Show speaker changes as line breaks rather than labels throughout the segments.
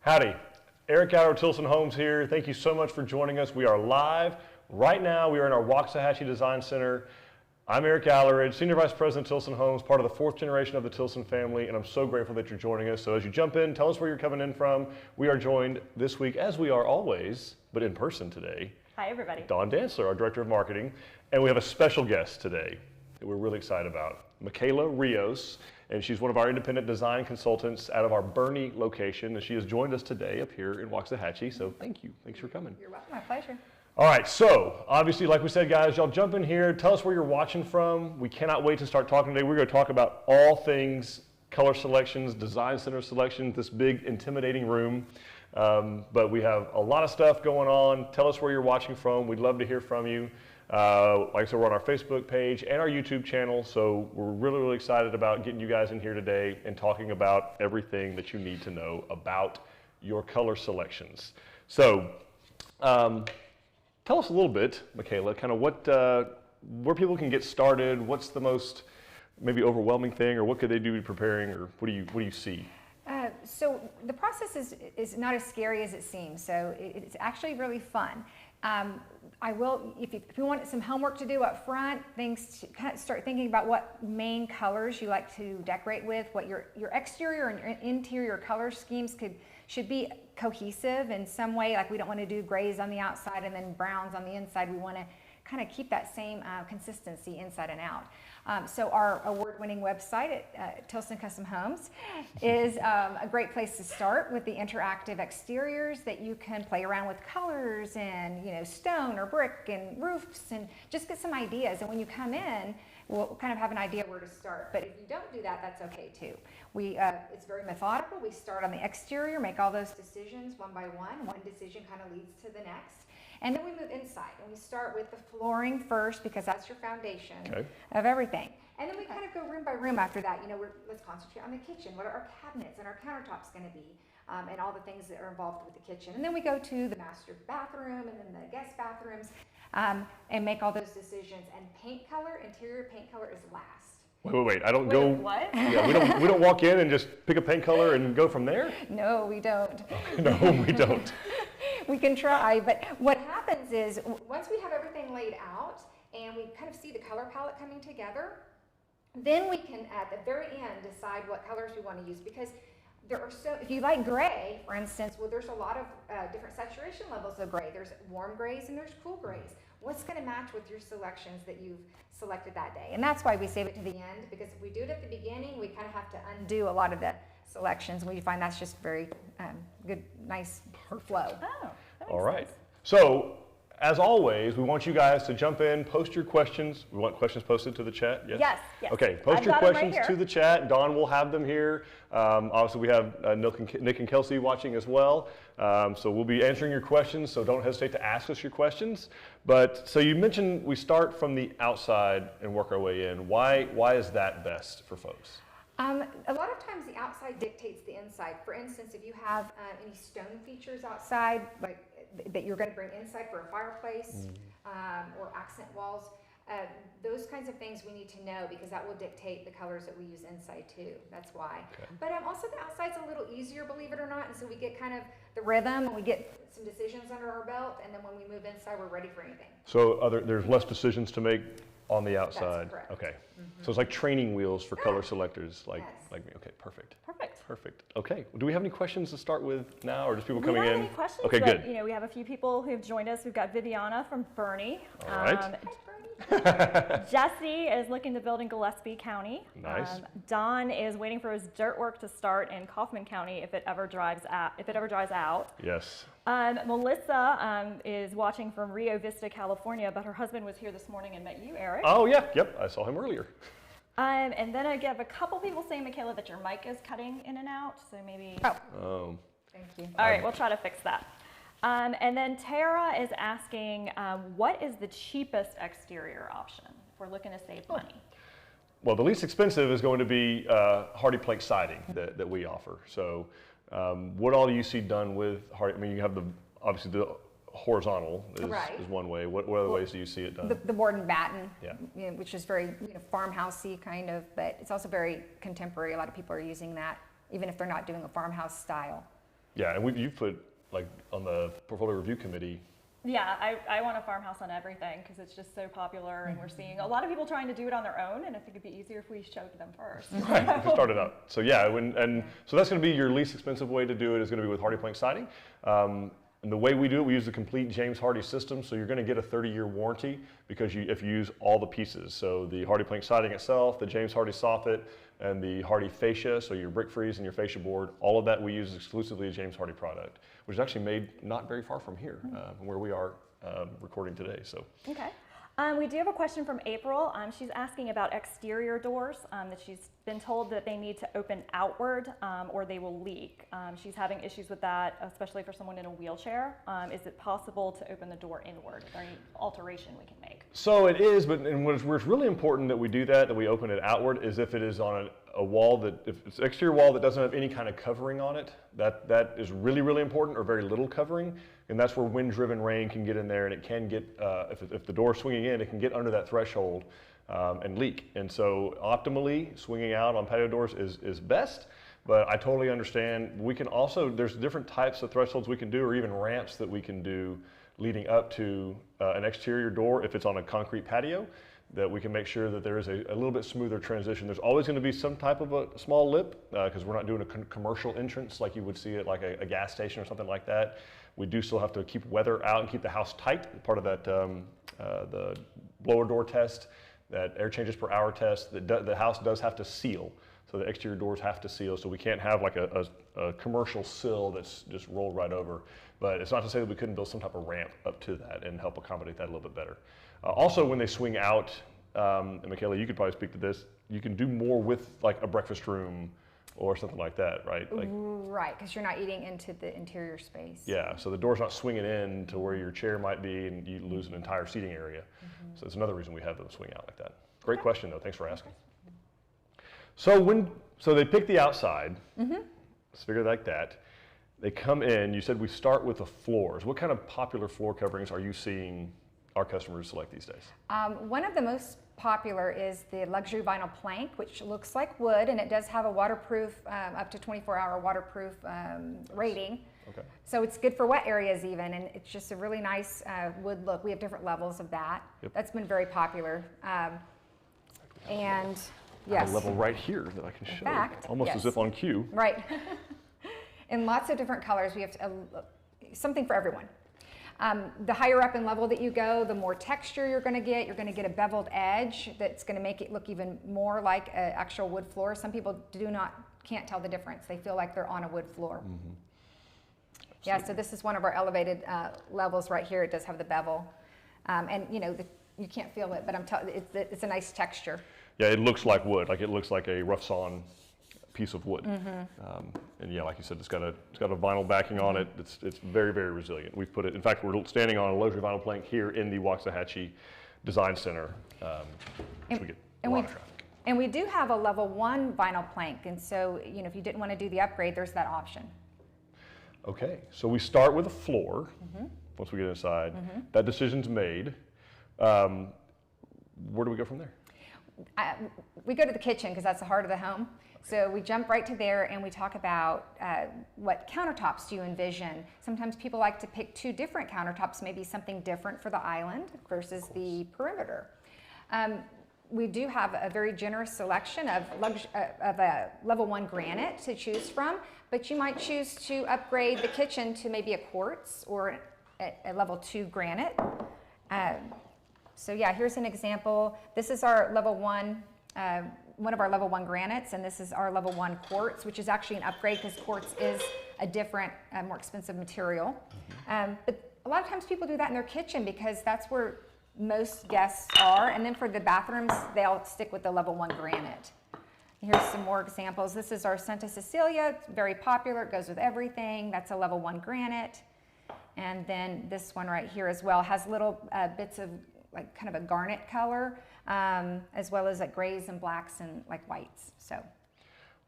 Howdy, Eric Gallagher, Tilson Homes here. Thank you so much for joining us. We are live. Right now, we are in our Waxahachie Design Center. I'm Eric Gallagher, Senior Vice President of Tilson Homes, part of the fourth generation of the Tilson family, and I'm so grateful that you're joining us. So as you jump in, tell us where you're coming in from. We are joined this week, as we are always, but in person today.
Hi, everybody.
Dawn Dantzler, our Director of Marketing, and we have a special guest today that we're really excited about, Mikaela Rios, and she's one of our independent design consultants out of our Boerne location, and she has joined us today up here in Waxahachie, so thank you. Thanks for coming.
You're welcome. My pleasure.
All right, so obviously, like we said, guys, y'all jump in here. Tell us where you're watching from. We cannot wait to start talking today. We're going to talk about all things color selections, design center selections, this big, intimidating room. But we have a lot of stuff going on. Tell us where you're watching from. We'd love to hear from you. Like I said, we're on our Facebook page and our YouTube channel, so we're really, really excited about getting you guys in here today and talking about everything that you need to know about your color selections. So, tell us a little bit, Mikaela, kind of what, where people can get started. What's the most maybe overwhelming thing, or what could they do to preparing, or what do you see?
So the process is not as scary as it seems. So it's actually really fun. I will, if you want some homework to do up front, things to kind of start thinking about what main colors you like to decorate with, what your exterior and your interior color schemes should be cohesive in some way. Like, we don't want to do grays on the outside and then browns on the inside. We want to kind of keep that same consistency inside and out. So our award-winning website at Tilson Custom Homes is a great place to start with the interactive exteriors that you can play around with colors and, you know, stone or brick and roofs, and just get some ideas. And when you come in, we'll kind of have an idea where to start. But if you don't do that, that's okay too. It's very methodical. We start on the exterior, make all those decisions one by one. One decision kind of leads to the next. And then we move inside, and we start with the flooring first, because that's your foundation of everything. And then we kind of go room by room after that. You know, let's concentrate on the kitchen. What are our cabinets and our countertops going to be, and all the things that are involved with the kitchen. And then we go to the master bathroom and then the guest bathrooms, and make all those decisions. And paint color, interior paint color, is last.
Wait, I don't go.
What?
Yeah, we don't walk in and just pick a paint color and go from there?
No, we don't.
No, we don't.
We can try, but what happens is, once we have everything laid out and we kind of see the color palette coming together, then we can, at the very end, decide what colors we want to use. Because there are if you like gray, for instance, well, there's a lot of different saturation levels of gray. There's warm grays and there's cool grays. What's going to match with your selections that you've selected that day? And that's why we save it to the end, because if we do it at the beginning, we kind of have to undo a lot of the selections. We find that's just very good, nice flow.
Oh,
all right. Sense. So, as always, we want you guys to jump in, post your questions. We want questions posted to the chat.
Yes.
Okay, post your questions to the chat. Dawn will have them here. Also, we have Nick and Kelsey watching as well. So we'll be answering your questions, so don't hesitate to ask us your questions. But, so you mentioned we start from the outside and work our way in. Why is that best for folks?
A lot of times the outside dictates the inside. For instance, if you have any stone features outside, like that you're going to bring inside for a fireplace, or accent walls, those kinds of things we need to know, because that will dictate the colors that we use inside too. That's why. Okay. But also the outside's a little easier, believe it or not, and so we get kind of the rhythm, and we get some decisions under our belt, and then when we move inside, we're ready for anything.
So there's less decisions to make on the outside.
That's correct.
Okay. So it's like training wheels for color selectors, like me. Okay, perfect.
Perfect.
Okay. Do we have any questions to start with now, or just people coming in?
We don't have any questions.
Okay,
but,
good.
You know, we have a few people who've joined us. We've got Viviana from Boerne.
All right.
Hi, Bernie.
Jesse is looking to build in Gillespie County.
Nice.
Don is waiting for his dirt work to start in Kaufman County if it ever dries out.
Yes.
Melissa is watching from Rio Vista, California, but her husband was here this morning and met you, Eric.
Oh yeah, yep. I saw him earlier.
And then I get a couple people saying, Mikaela, that your mic is cutting in and out, so maybe.
Oh.
Thank you.
All right, we'll try to fix that. And then Tara is asking, what is the cheapest exterior option if we're looking to save money?
Well, the least expensive is going to be hardy plank siding that we offer. So, what all do you see done with hardy? I mean, you have obviously the horizontal is one way. What other ways do you see it done?
The board and batten, which is very farmhousey kind of, but it's also very contemporary. A lot of people are using that, even if they're not doing a farmhouse style.
Yeah, and you've put, like, on the portfolio review committee.
Yeah, I want a farmhouse on everything because it's just so popular, and we're seeing a lot of people trying to do it on their own, and I think it'd be easier if we showed them first.
Right, start it up. So yeah, so that's going to be your least expensive way to do it is going to be with Hardy Plank siding. And the way we do it, we use the complete James Hardie system, so you're going to get a 30-year warranty because if you use all the pieces. So the Hardy Plank siding itself, the James Hardie soffit, and the Hardie fascia, so your brick freeze and your fascia board, all of that we use exclusively a James Hardie product, which is actually made not very far from here, from where we are recording today. So.
Okay. We do have a question from April. She's asking about exterior doors, that she's been told that they need to open outward or they will leak. She's having issues with that, especially for someone in a wheelchair. Is it possible to open the door inward? Is there any alteration we can make?
So it is, but where it's really important that we do that we open it outward, is if it is on a wall if it's an exterior wall that doesn't have any kind of covering on it, that is really, really important, or very little covering. And that's where wind-driven rain can get in there, and it can get, if the door's swinging in, it can get under that threshold and leak. And so optimally, swinging out on patio doors is best, but I totally understand. We can also, there's different types of thresholds we can do, or even ramps that we can do leading up to an exterior door if it's on a concrete patio, that we can make sure that there is a little bit smoother transition. There's always going to be some type of a small lip because we're not doing a commercial entrance like you would see at like a gas station or something like that. We do still have to keep weather out and keep the house tight. Part of that, the blower door test, that air changes per hour test, the house does have to seal. So the exterior doors have to seal. So we can't have like a commercial sill that's just rolled right over. But it's not to say that we couldn't build some type of ramp up to that and help accommodate that a little bit better. Also, when they swing out, and Mikaela, you could probably speak to this, you can do more with like a breakfast room or something like that, right?
Right, because you're not eating into the interior space.
Yeah, so the door's not swinging in to where your chair might be and you lose an entire seating area. So it's another reason we have them swing out like that. Great question though, thanks for asking. So they pick the outside, let's figure it like that. They come in, you said we start with the floors. What kind of popular floor coverings are you seeing our customers select these days?
One of the most popular is the luxury vinyl plank, which looks like wood, and it does have a waterproof, up to 24-hour waterproof rating. Okay. So it's good for wet areas even, and it's just a really nice wood look. We have different levels of that. Yep. That's been very popular. And yes.
I have a level right here that I can show.
Fact,
almost as if on cue.
Right. In lots of different colors. We have something for everyone. The higher up in level that you go, the more texture you're going to get. You're going to get a beveled edge that's going to make it look even more like an actual wood floor. Some people can't tell the difference. They feel like they're on a wood floor. Yeah, so this is one of our elevated levels right here. It does have the bevel, and you can't feel it, but I'm telling you, it's a nice texture.
Yeah, it looks like wood. Like it looks like a rough sawn piece of wood. And yeah, like you said, it's got a vinyl backing on it. It's very, very resilient. We've put it, in fact, we're standing on a luxury vinyl plank here in the Waxahachie Design Center, which we get a lot of traffic.
And we do have a level 1 vinyl plank, and so if you didn't want to do the upgrade, there's that option.
Okay, so we start with a floor. Once we get inside, that decision's made. Where do we go from there?
We go to the kitchen because that's the heart of the home. So we jump right to there and we talk about what countertops do you envision. Sometimes people like to pick 2 different countertops, maybe something different for the island versus the perimeter. We do have a very generous selection of a level 1 granite to choose from, but you might choose to upgrade the kitchen to maybe a quartz or a level 2 granite. So yeah, here's an example. This is our level 1, one of our level 1 granites, and this is our level 1 quartz, which is actually an upgrade because quartz is a different, more expensive material. But a lot of times people do that in their kitchen because that's where most guests are, and then for the bathrooms, they'll stick with the level 1 granite. Here's some more examples. This is our Santa Cecilia. It's very popular. It goes with everything. That's a level 1 granite. And then this one right here as well has little bits of like kind of a garnet color, as well as like grays and blacks and like whites. So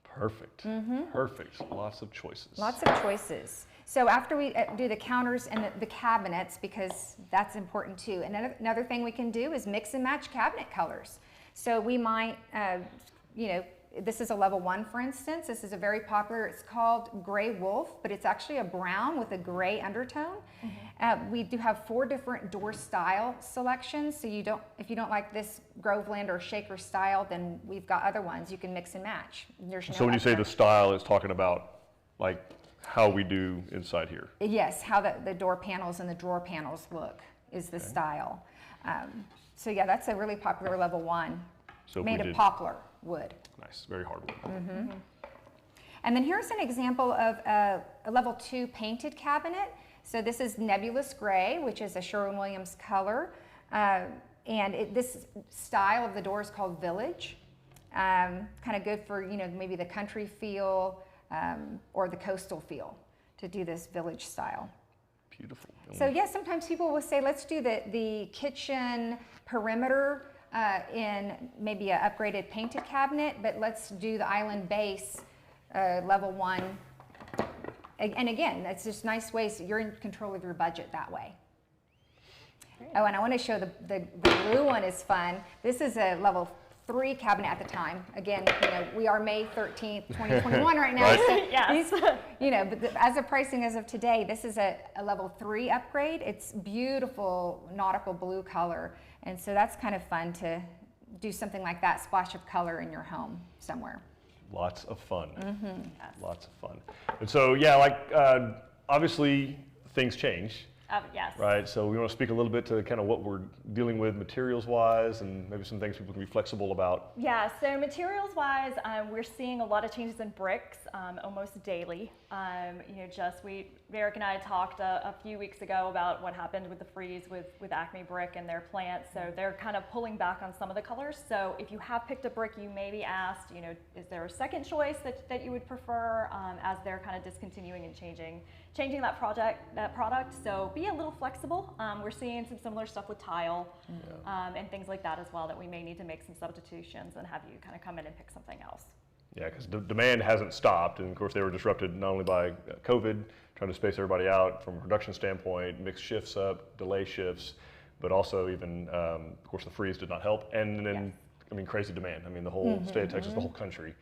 perfect. Perfect. Lots of choices.
Lots of choices. So after we do the counters and the cabinets, because that's important too. And another thing we can do is mix and match cabinet colors. So we might, this is a level 1, for instance. This is a very popular, it's called Gray Wolf, but it's actually a brown with a gray undertone. We do have 4 different door style selections, so if you don't like this Groveland or Shaker style, then we've got other ones you can mix and match.
So when you say the style, it's talking about like how we do inside here.
Yes, how the door panels and the drawer panels look is the style. So yeah, that's a really popular level 1,
So
made of poplar wood.
Nice, very hard wood.
And then here's an example of a level 2 painted cabinet. So this is Nebulous Gray, which is a Sherwin-Williams color. And this style of the door is called Village. Kind of good for, maybe the country feel or the coastal feel to do this village style.
Beautiful.
So yeah, sometimes people will say, let's do the kitchen perimeter in maybe an upgraded painted cabinet, but let's do the island base level 1. And again, that's just nice ways, you're in control of your budget that way. Great. Oh, and I want to show the blue one is fun. This is a level 3 cabinet at the time. Again, we are May 13th, 2021 right now.
Right.
So
Yes.
but as of pricing as of today, this is a level 3 upgrade. It's beautiful nautical blue color. And so that's kind of fun to do something like that, splash of color in your home somewhere.
Lots of fun.
Yes.
Lots of fun. And so, yeah, obviously things change.
Yes.
Right, so we want to speak a little bit to kind of what we're dealing with materials-wise and maybe some things people can be flexible about.
Yeah, so materials-wise, we're seeing a lot of changes in bricks almost daily. Eric and I talked a few weeks ago about what happened with the freeze with Acme Brick and their plant. So they're kind of pulling back on some of the colors. So if you have picked a brick, you may be asked, is there a second choice that you would prefer as they're kind of discontinuing and changing that product. So be a little flexible. We're seeing some similar stuff with tile and things like that as well, that we may need to make some substitutions and have you kind of come in and pick something else.
Yeah, because demand hasn't stopped, and of course they were disrupted not only by COVID, trying to space everybody out from a production standpoint, mix shifts up, delay shifts, but also even, of course, the freeze did not help, and then, crazy demand. The whole state of Texas, the whole country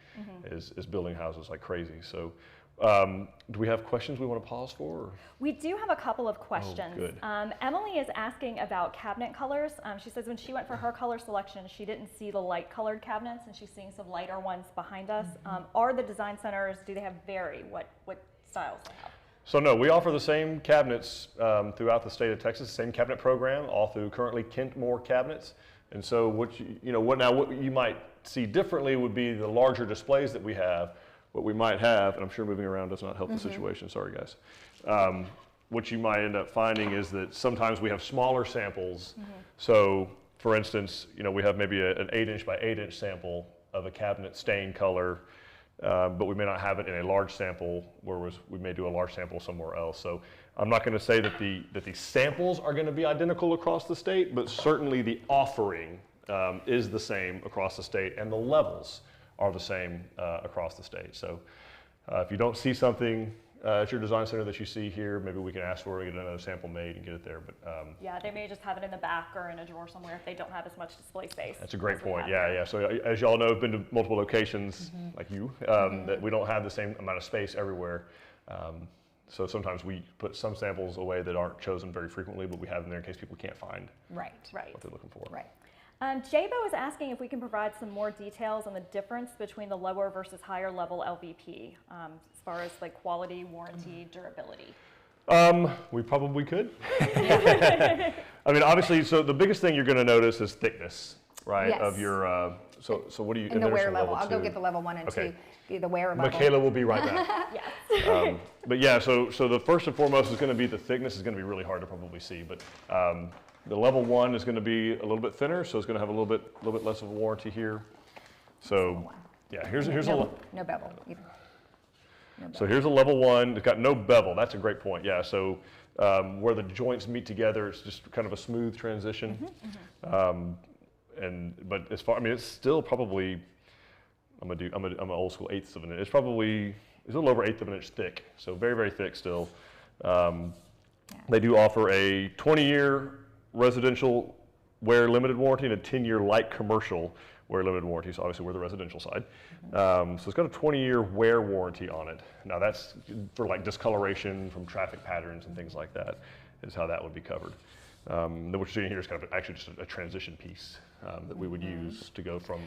is building houses like crazy. So do we have questions we want to pause for? Or?
We do have a couple of questions.
Oh, good.
Emily is asking about cabinet colors. She says when she went for her color selection, she didn't see the light colored cabinets, and she's seeing some lighter ones behind us. Are the design centers, do they vary what styles they have?
So no, we offer the same cabinets throughout the state of Texas, same cabinet program, all through currently Kentmore cabinets. And so what you might see differently would be the larger displays that we have. What we might have, and I'm sure moving around does not help the situation, sorry guys. What you might end up finding is that sometimes we have smaller samples. So for instance, we have maybe an 8-inch by 8-inch sample of a cabinet stain color, but we may not have it in a large sample, whereas we may do a large sample somewhere else. So I'm not going to say that the samples are going to be identical across the state, but certainly the offering is the same across the state, and the levels are the same across the state. So if you don't see something at your design center that you see here, maybe we can ask for it, get another sample made and get it there. But
yeah, they may just have it in the back or in a drawer somewhere if they don't have as much display space.
That's a great point. Yeah. So as y'all know, I've been to multiple locations like you, that we don't have the same amount of space everywhere. So sometimes we put some samples away that aren't chosen very frequently, but we have them there in case people can't find
right.
what they're looking for.
Right.
Jabo is asking if we can provide some more details on the difference between the lower versus higher level LVP, as far as like quality, warranty, durability.
We probably could. Obviously, so the biggest thing you're going to notice is thickness, right?
Yes.
Of your, so what do you?
In the wear level. I'll go get the level 1 and 2, the wear level.
Mikaela will be right back.
Yes.
But yeah, so the first and foremost is going to be the thickness is going to be really hard to probably see, but the level 1 is going to be a little bit thinner, so it's going to have a little bit less of a warranty here. So yeah, here's
no bevel either.
So here's a level 1. It's got no bevel. That's a great point. Yeah. So where the joints meet together, it's just kind of a smooth transition. But as far, it's still probably, I'm an old school 1/8 of an inch. It's a little over 1/8 of an inch thick. So very, very thick still. They do offer a 20-year residential wear limited warranty and a 10-year light commercial wear limited warranty, so obviously we're the residential side. So it's got a 20-year wear warranty on it. Now that's for like discoloration from traffic patterns and things like that, is how that would be covered. Then what you're seeing here is kind of actually just a transition piece that we would use to go from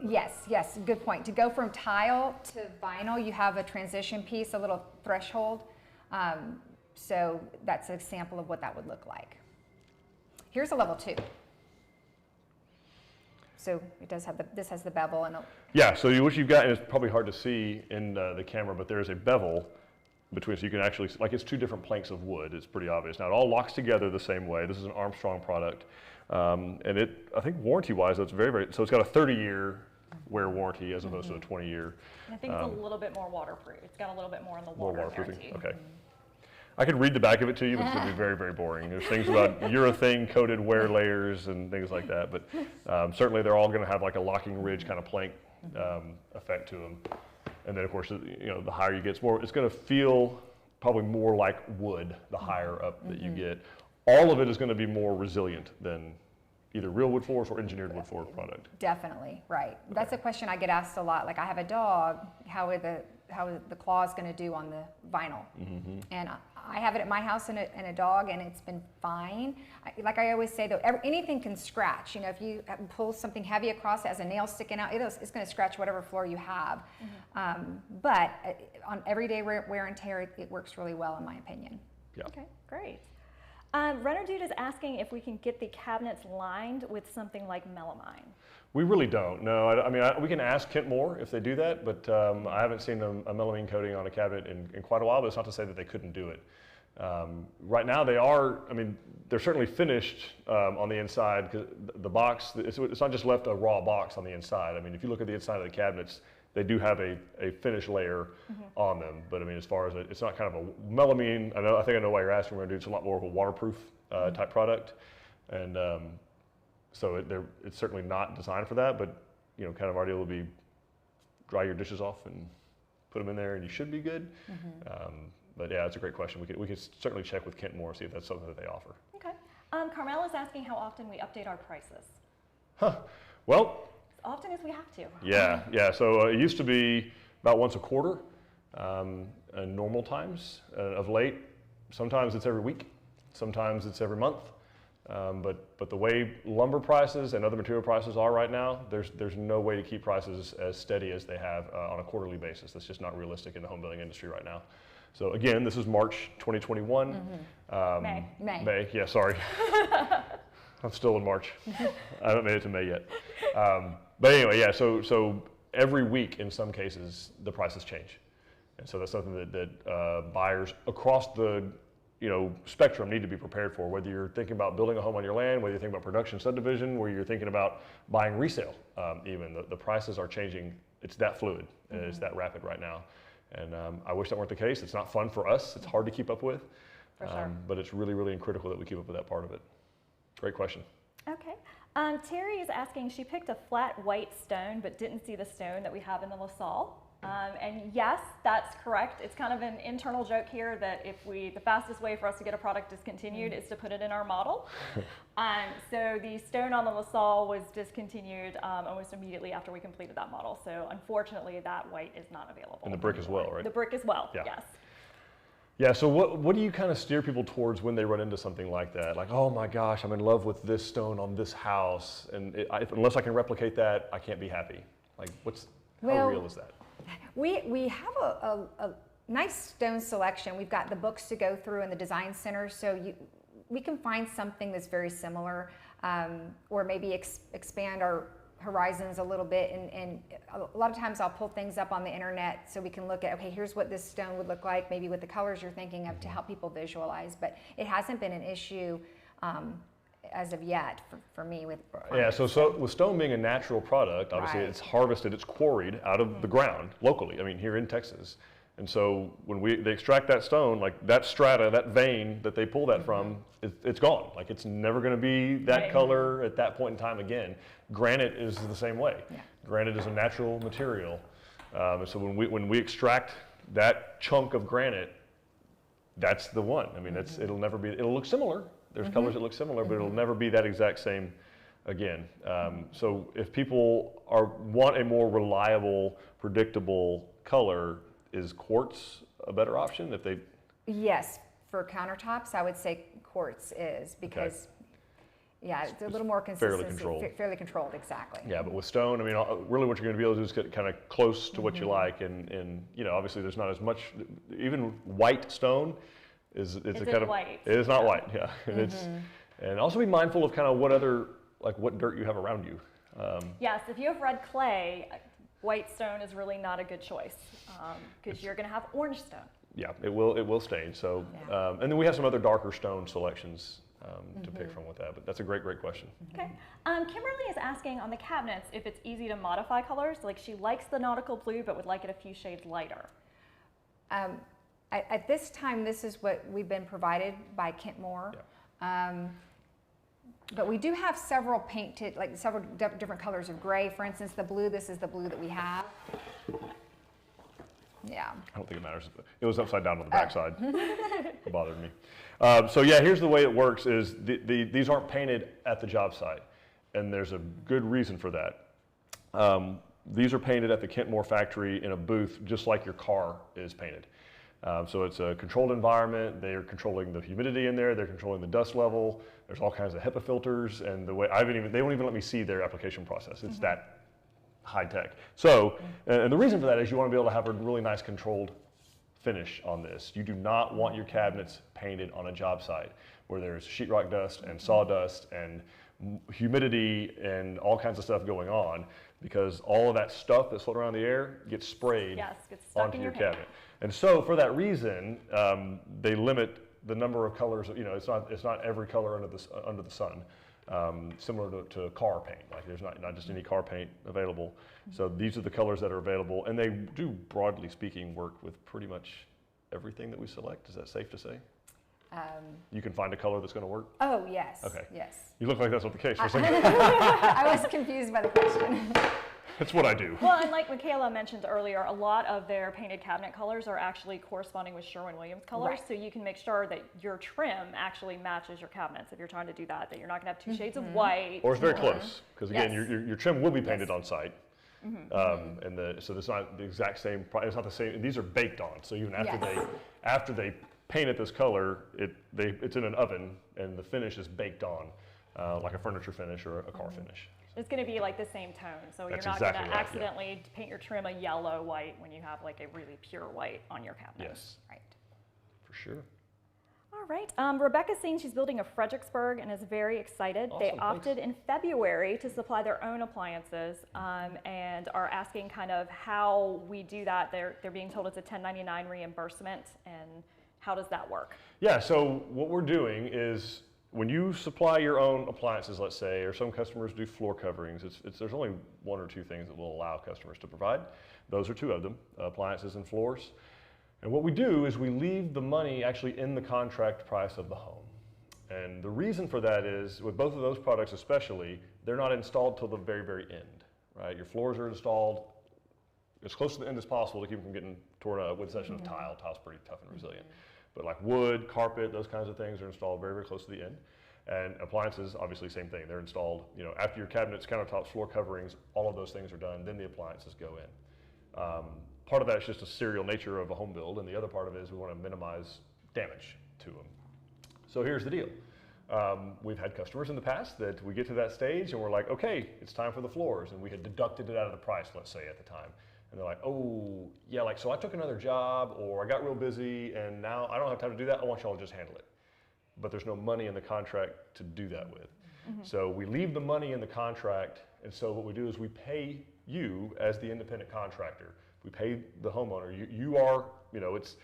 Yes, good point. To go from tile to vinyl, you have a transition piece, a little threshold. So that's an example of what that would look like. Here's a level 2. So it does have this has the bevel and
yeah. So what you've got, and it's probably hard to see in the camera, but there is a bevel between, so you can actually, like, it's 2 different planks of wood. It's pretty obvious. Now it all locks together the same way. This is an Armstrong product. And it, I think warranty-wise, that's very, so it's got a 30-year wear warranty as opposed to a 20-year.
I think it's a little bit more waterproof. It's got a little bit more on the water guarantee.
Okay. I could read the back of it to you, but it's going to be very, very boring. There's things about urethane-coated wear layers and things like that, but certainly they're all going to have like a locking ridge kind of plank effect to them. And then, of course, you know, the higher you get, it's going to feel probably more like wood the higher up that you get. All of it is going to be more resilient than either real wood floors or engineered wood floor product.
Definitely, right. That's a question I get asked a lot. Like, I have a dog, how are the claws going to do on the vinyl? And I have it at my house and a dog, and it's been fine. Like I always say, though, anything can scratch. You know, if you pull something heavy across it, has a nail sticking out, it's going to scratch whatever floor you have. But on everyday wear and tear, it works really well, in my opinion.
Yeah.
Okay, great. Runner Dude is asking if we can get the cabinets lined with something like melamine.
We really don't. No, I mean, we can ask Kent Moore if they do that, but I haven't seen a melamine coating on a cabinet in quite a while, but it's not to say that they couldn't do it. Right now they are, I mean, they're certainly finished on the inside, because the box, it's not just left a raw box on the inside. I mean, if you look at the inside of the cabinets, they do have a finish layer on them, but I mean, as far as it's not kind of a melamine. I think I know why you're asking. We're gonna do it's a lot more of a waterproof type product, and so it's certainly not designed for that. But you know, kind of our deal will be dry your dishes off and put them in there, and you should be good. But yeah, it's a great question. We could certainly check with Kent Moore, see if that's something that they offer.
Okay. Carmel is asking how often we update our prices.
Well.
Often as we have to.
Yeah. So it used to be about once a quarter, in normal times. Of late, sometimes it's every week, sometimes it's every month. But the way lumber prices and other material prices are right now, there's no way to keep prices as steady as they have on a quarterly basis. That's just not realistic in the home building industry right now. So again, this is March 2021. May. Yeah, sorry. I'm still in March. I haven't made it to May yet. But anyway, yeah, so every week in some cases, the prices change. And so that's something that buyers across the spectrum need to be prepared for, whether you're thinking about building a home on your land, whether you're thinking about production subdivision, whether you're thinking about buying resale, even. The prices are changing. It's that fluid, and it's that rapid right now. And I wish that weren't the case. It's not fun for us. It's hard to keep up with.
For sure.
But it's really, really critical that we keep up with that part of it. Great question.
Okay. Terry is asking, she picked a flat white stone but didn't see the stone that we have in the LaSalle. And yes, that's correct. It's kind of an internal joke here that the fastest way for us to get a product discontinued is to put it in our model. So the stone on the LaSalle was discontinued almost immediately after we completed that model. So unfortunately, that white is not available.
And the brick as well, right?
The brick as well,
yeah.
Yes.
Yeah, so what do you kind of steer people towards when they run into something like that? Like, oh my gosh, I'm in love with this stone on this house, and unless I can replicate that, I can't be happy. Like, how real is that?
We have a nice stone selection. We've got the books to go through in the design center, so we can find something that's very similar, or maybe expand our horizons a little bit, and a lot of times I'll pull things up on the internet so we can look at, okay, here's what this stone would look like, maybe with the colors you're thinking of, to help people visualize. But it hasn't been an issue as of yet for me with clients.
Yeah, so with stone being a natural product, obviously It's harvested, it's quarried out of the ground locally, I mean here in Texas. And so when they extract that stone, like that strata, that vein that they pull that from, it's gone. Like it's never going to be that color at that point in time again. Granite is the same way. Yeah. Granite is a natural material. And so when we extract that chunk of granite, that's the one. I mean, it'll never be, it'll look similar. There's colors that look similar, but it'll never be that exact same again. So if people want a more reliable, predictable color, is quartz a better option? If they
Yes, for countertops, I would say quartz is because, yeah, it's a little more consistency.
Fairly controlled.
Fairly controlled, exactly.
Yeah, but with stone, I mean, really what you're going to be able to do is get kind of close to what you like, and you know, obviously there's not as much. Even white stone it's a kind of
white.
It is not white, yeah, and and also be mindful of kind of what other what dirt you have around you.
Yes, if you have red clay, white stone is really not a good choice because you're going to have orange stone.
Yeah, it will stain. So, and then we have some other darker stone selections to pick from with that. But that's a great question.
Okay. Kimberly is asking on the cabinets if it's easy to modify colors. Like she likes the nautical blue, but would like it a few shades lighter.
At this time, this is what we've been provided by Kent Moore.
Yeah.
But we do have several painted, like several different colors of gray. For instance, the blue, this is the blue that we have. Yeah.
I don't think it matters. It was upside down on the back side. It bothered me. So yeah, here's the way it works is these aren't painted at the job site. And there's a good reason for that. These are painted at the Kent Moore factory in a booth, just like your car is painted. So it's a controlled environment. They're controlling the humidity in there. They're controlling the dust level. There's all kinds of HEPA filters. And the way they won't even let me see their application process. It's that high tech. So, and the reason for that is you want to be able to have a really nice controlled finish on this. You do not want your cabinets painted on a job site where there's sheetrock dust and sawdust and humidity and all kinds of stuff going on, because all of that stuff that's floating around the air gets sprayed
gets stuck
onto
in
your
your paint.
cabinet. And so for that reason, they limit the number of colors. You know, it's not every color under the sun. Similar to car paint, like there's not just any car paint available. So these are the colors that are available, and they do, broadly speaking, work with pretty much everything that we select. Is that safe to say? You can find a color that's going to work?
Oh, yes.
Okay.
Yes.
You look like that's not the case for a second.
I was confused by the question.
That's what I do.
Well, and like Mikaela mentioned earlier, a lot of their painted cabinet colors are actually corresponding with Sherwin-Williams colors,
Right.
so you can make sure that your trim actually matches your cabinets if you're trying to do that, that you're not going to have two shades of white.
Or it's very close, because again,
Yes.
your trim will be painted on site. So it's not the exact same. It's not the same. These are baked on. So even after they painted this color, it's in an oven, and the finish is baked on, like a furniture finish or a car finish.
It's going to be like the same tone, so
That's
you're not
exactly
going to
right,
accidentally paint your trim a yellow white when you have like a really pure white on your cabinet.
Yes,
Right.
for sure.
All right. Rebecca's saying she's building a Fredericksburg and is very excited.
Awesome,
They
thanks.
opted in February to supply their own appliances and are asking kind of how we do that. They're being told it's a 1099 reimbursement, and how does that work?
Yeah, so what we're doing is when you supply your own appliances, let's say, or some customers do floor coverings, there's only one or two things that will allow customers to provide. Those are two of them, appliances and floors. And what we do is we leave the money actually in the contract price of the home. And the reason for that is, with both of those products especially, they're not installed till the very, very end, right? Your floors are installed as close to the end as possible to keep them from getting torn up with a section of tile. Tile's pretty tough and resilient. But like wood, carpet, those kinds of things are installed very, very close to the end. And appliances, obviously same thing. They're installed, you know, after your cabinets, countertops, floor coverings, all of those things are done, then the appliances go in. Part of that is just a serial nature of a home build, and the other part of it is we want to minimize damage to them. So here's the deal. We've had customers in the past that we get to that stage and we're like, okay, it's time for the floors, and we had deducted it out of the price, let's say, at the time. And they're like, oh, yeah, like, so I took another job, or I got real busy, and now I don't have time to do that. I want y'all to just handle it. But there's no money in the contract to do that with. So we leave the money in the contract, and so what we do is we pay you as the independent contractor. We pay the homeowner. You are, you know, it's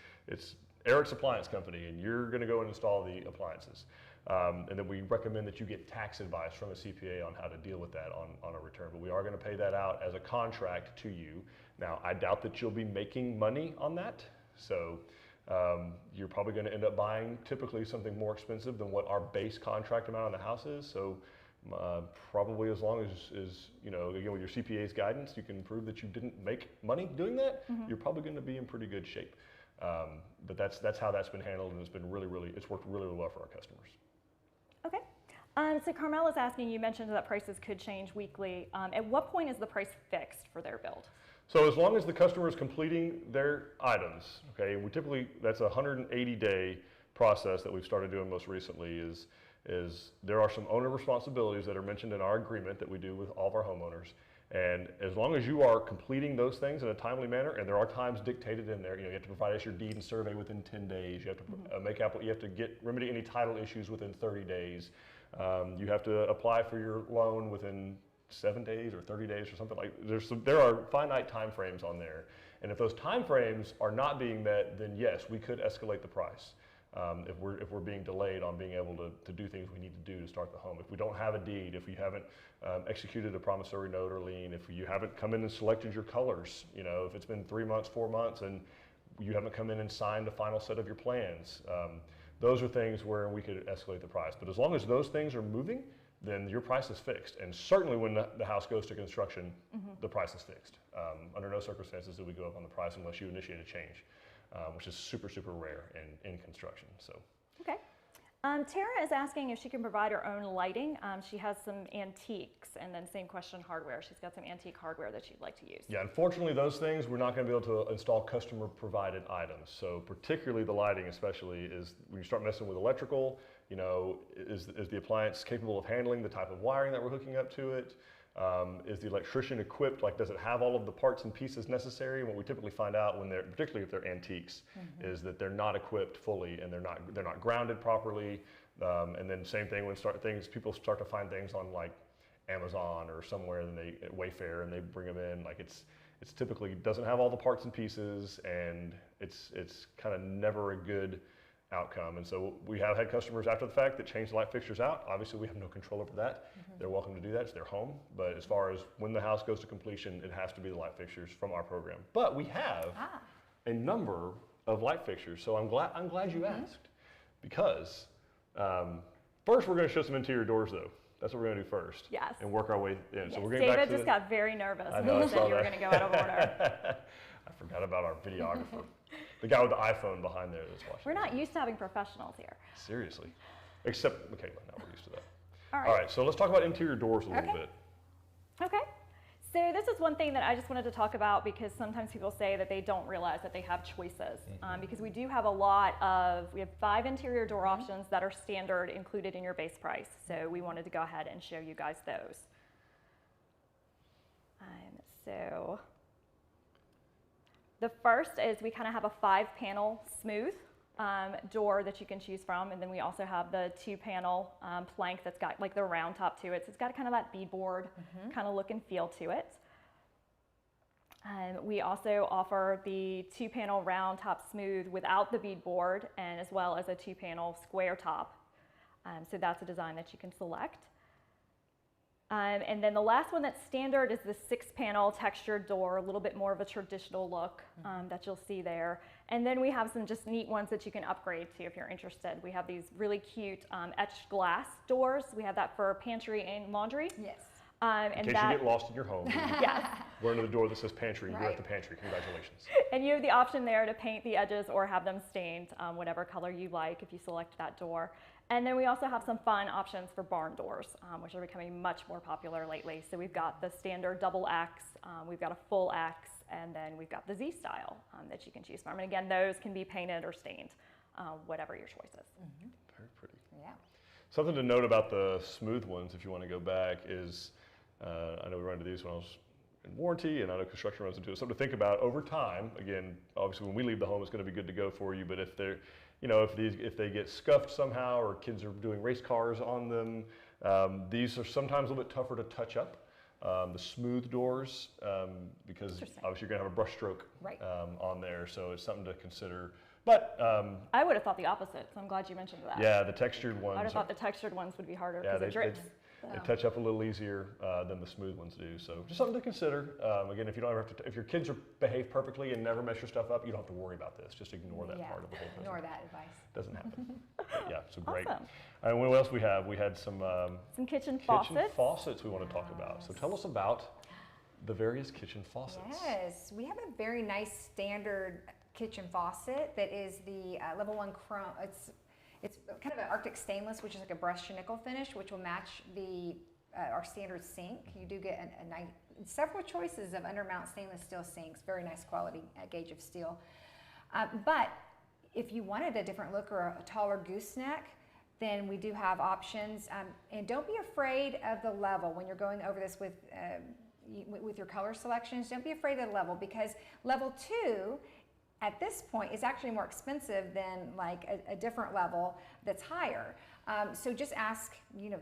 Eric's Appliance Company, and you're going to go and install the appliances. And then we recommend that you get tax advice from a CPA on how to deal with that on a return. But we are going to pay that out as a contract to you. Now, I doubt that you'll be making money on that. So you're probably going to end up buying typically something more expensive than what our base contract amount on the house is. So probably as long as, you know, again, with your CPA's guidance, you can prove that you didn't make money doing that, you're probably going to be in pretty good shape. But that's how that's been handled, and it's been it's worked really, really well for our customers.
Okay. So Carmel is asking, you mentioned that prices could change weekly. At what point is the price fixed for their build?
So as long as the customer is completing their items, okay, we typically, that's a 180-day process that we've started doing most recently is there are some owner responsibilities that are mentioned in our agreement that we do with all of our homeowners. And as long as you are completing those things in a timely manner, and there are times dictated in there, you know, you have to provide us your deed and survey within 10 days, you have to you have to remedy any title issues within 30 days, you have to apply for your loan within 7 days or 30 days or something like. There are finite time frames on there, and if those time frames are not being met, then yes, we could escalate the price. If we're being delayed on being able to do things we need to do to start the home. If we don't have a deed, if we haven't executed a promissory note or lien, if you haven't come in and selected your colors, you know, if it's been 3 months, 4 months, and you haven't come in and signed the final set of your plans, those are things where we could escalate the price. But as long as those things are moving, then your price is fixed. And certainly when the house goes to construction, the price is fixed. Under no circumstances do we go up on the price unless you initiate a change. Which is super, super rare in construction. So.
Okay. Tara is asking if she can provide her own lighting. She has some antiques, and then same question, hardware. She's got some antique hardware that she'd like to use.
Yeah, unfortunately those things we're not going to be able to install customer provided items. So particularly the lighting especially is when you start messing with electrical, you know, is the appliance capable of handling the type of wiring that we're hooking up to it? Is the electrician equipped? Like, does it have all of the parts and pieces necessary? And what we typically find out when particularly if they're antiques, is that they're not equipped fully and they're not grounded properly. And then same thing when people start to find things on like Amazon or somewhere, and Wayfair, and they bring them in. Like it's typically doesn't have all the parts and pieces, and it's kind of never a good outcome. And so we have had customers after the fact that change the light fixtures out. Obviously we have no control over that. They're welcome to do that, it's their home. But as far as when the house goes to completion, it has to be the light fixtures from our program. But we have a number of light fixtures, so I'm glad you asked. Because first we're going to show some interior doors though. That's what we're going to do first.
Yes.
And work our way in.
Yes.
So we're going
David
back to
just got very nervous
I
when
know,
you
I
said
saw
you were
that.
going to go out of order.
I forgot about our videographer. The guy with the iPhone behind there that's watching.
We're not used to having professionals here.
Seriously. Except Mikaela, now we're used to that.
All
All right, so let's talk about interior doors a little bit.
Okay. So this is one thing that I just wanted to talk about because sometimes people say that they don't realize that they have choices. Because we do have we have 5 interior door options that are standard included in your base price. So we wanted to go ahead and show you guys those. So the first is we kind of have a 5-panel smooth door that you can choose from, and then we also have the 2-panel plank that's got like the round top to it, so it's got kind of that beadboard kind of look and feel to it. We also offer the 2-panel round top smooth without the beadboard, and as well as a 2-panel square top. So that's a design that you can select. And then the last one that's standard is the 6-panel textured door, a little bit more of a traditional look that you'll see there. And then we have some just neat ones that you can upgrade to if you're interested. We have these really cute etched glass doors. We have that for pantry and laundry.
Yes.
In case you get lost in your home,
yes.
we're under the door that says pantry, you're at the pantry. Congratulations.
And you have the option there to paint the edges or have them stained whatever color you like if you select that door. And then we also have some fun options for barn doors, which are becoming much more popular lately. So we've got the standard double X, we've got a full X, and then we've got the Z style that you can choose from. And again, those can be painted or stained, whatever your choice is.
Very pretty.
Yeah.
Something to note about the smooth ones, if you want to go back, is I know we ran into these when I was in warranty, and I know construction runs into it. Something to think about over time. Again, obviously when we leave the home, it's going to be good to go for you, but if they're if they get scuffed somehow or kids are doing race cars on them, these are sometimes a little bit tougher to touch up. The smooth doors, because obviously you're going to have a brush stroke on there, so it's something to consider. But
I would have thought the opposite, so I'm glad you mentioned that.
Yeah, the textured ones.
I would have thought the textured ones would be harder because it drips.
They touch up a little easier than the smooth ones do. So just something to consider. Again, if you don't ever have to, if your kids behave perfectly and never mess your stuff up, you don't have to worry about this. Just ignore that part of the whole thing.
Ignore that advice.
Doesn't happen. Yeah, so great.
Awesome.
And what else we have? We had some
kitchen faucets.
Kitchen faucets we want to talk about. So tell us about the various kitchen faucets.
Yes, we have a very nice standard kitchen faucet that is the level 1 chrome. It's kind of an Arctic stainless, which is like a brushed nickel finish, which will match our standard sink. You do get a nice, several choices of undermount stainless steel sinks, very nice quality gauge of steel. But if you wanted a different look or a taller gooseneck, then we do have options. And don't be afraid of the level when you're going over this with your color selections. Don't be afraid of the level, because level 2 at this point is actually more expensive than like a different level that's higher. So just ask,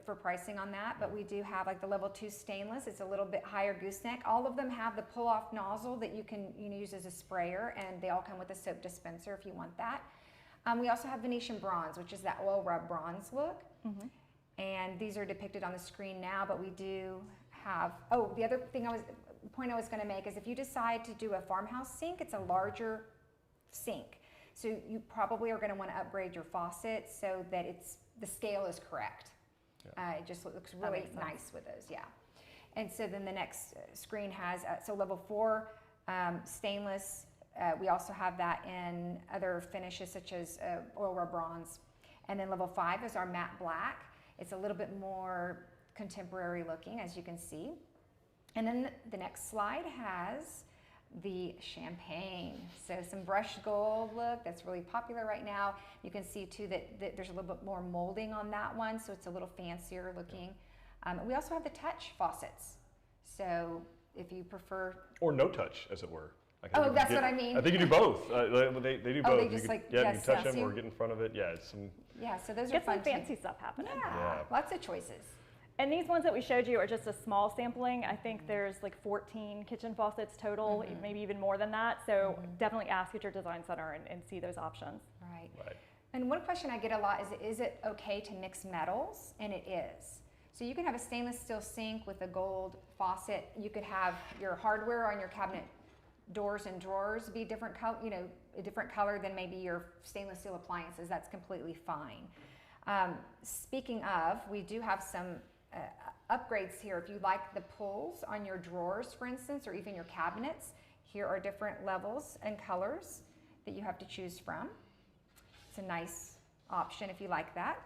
for pricing on that. But we do have like the level 2 stainless. It's a little bit higher gooseneck. All of them have the pull-off nozzle that you can use as a sprayer, and they all come with a soap dispenser if you want that. We also have Venetian bronze, which is that oil rub bronze look. And these are depicted on the screen now, but we do have, the other point I was going to make is if you decide to do a farmhouse sink, it's a larger sink. So you probably are going to want to upgrade your faucet so that the scale is correct. Yeah. It just looks really nice with those, yeah. And so then the next screen has, so level 4 stainless. We also have that in other finishes such as oil rub bronze. And then level 5 is our matte black. It's a little bit more contemporary looking, as you can see. And then the next slide has the champagne. So some brushed gold look that's really popular right now. You can see too that there's a little bit more molding on that one, so it's a little fancier looking. We also have the touch faucets. So if you prefer...
Or no touch, as it were.
That's what I mean.
I think you do both. They do both.
They just
you can touch them or get in front of it. Yeah, it's some.
Yeah, so those are fun.
Get some fancy stuff happening.
Yeah, lots of choices.
And these ones that we showed you are just a small sampling. I think there's like 14 kitchen faucets total, maybe even more than that. So definitely ask at your design center and see those options.
Right. And one question I get a lot is it okay to mix metals? And it is. So you can have a stainless steel sink with a gold faucet. You could have your hardware on your cabinet doors and drawers be different color, a different color than maybe your stainless steel appliances. That's completely fine. Speaking of, we do have some upgrades here. If you like the pulls on your drawers, for instance, or even your cabinets, here are different levels and colors that you have to choose from. It's a nice option if you like that.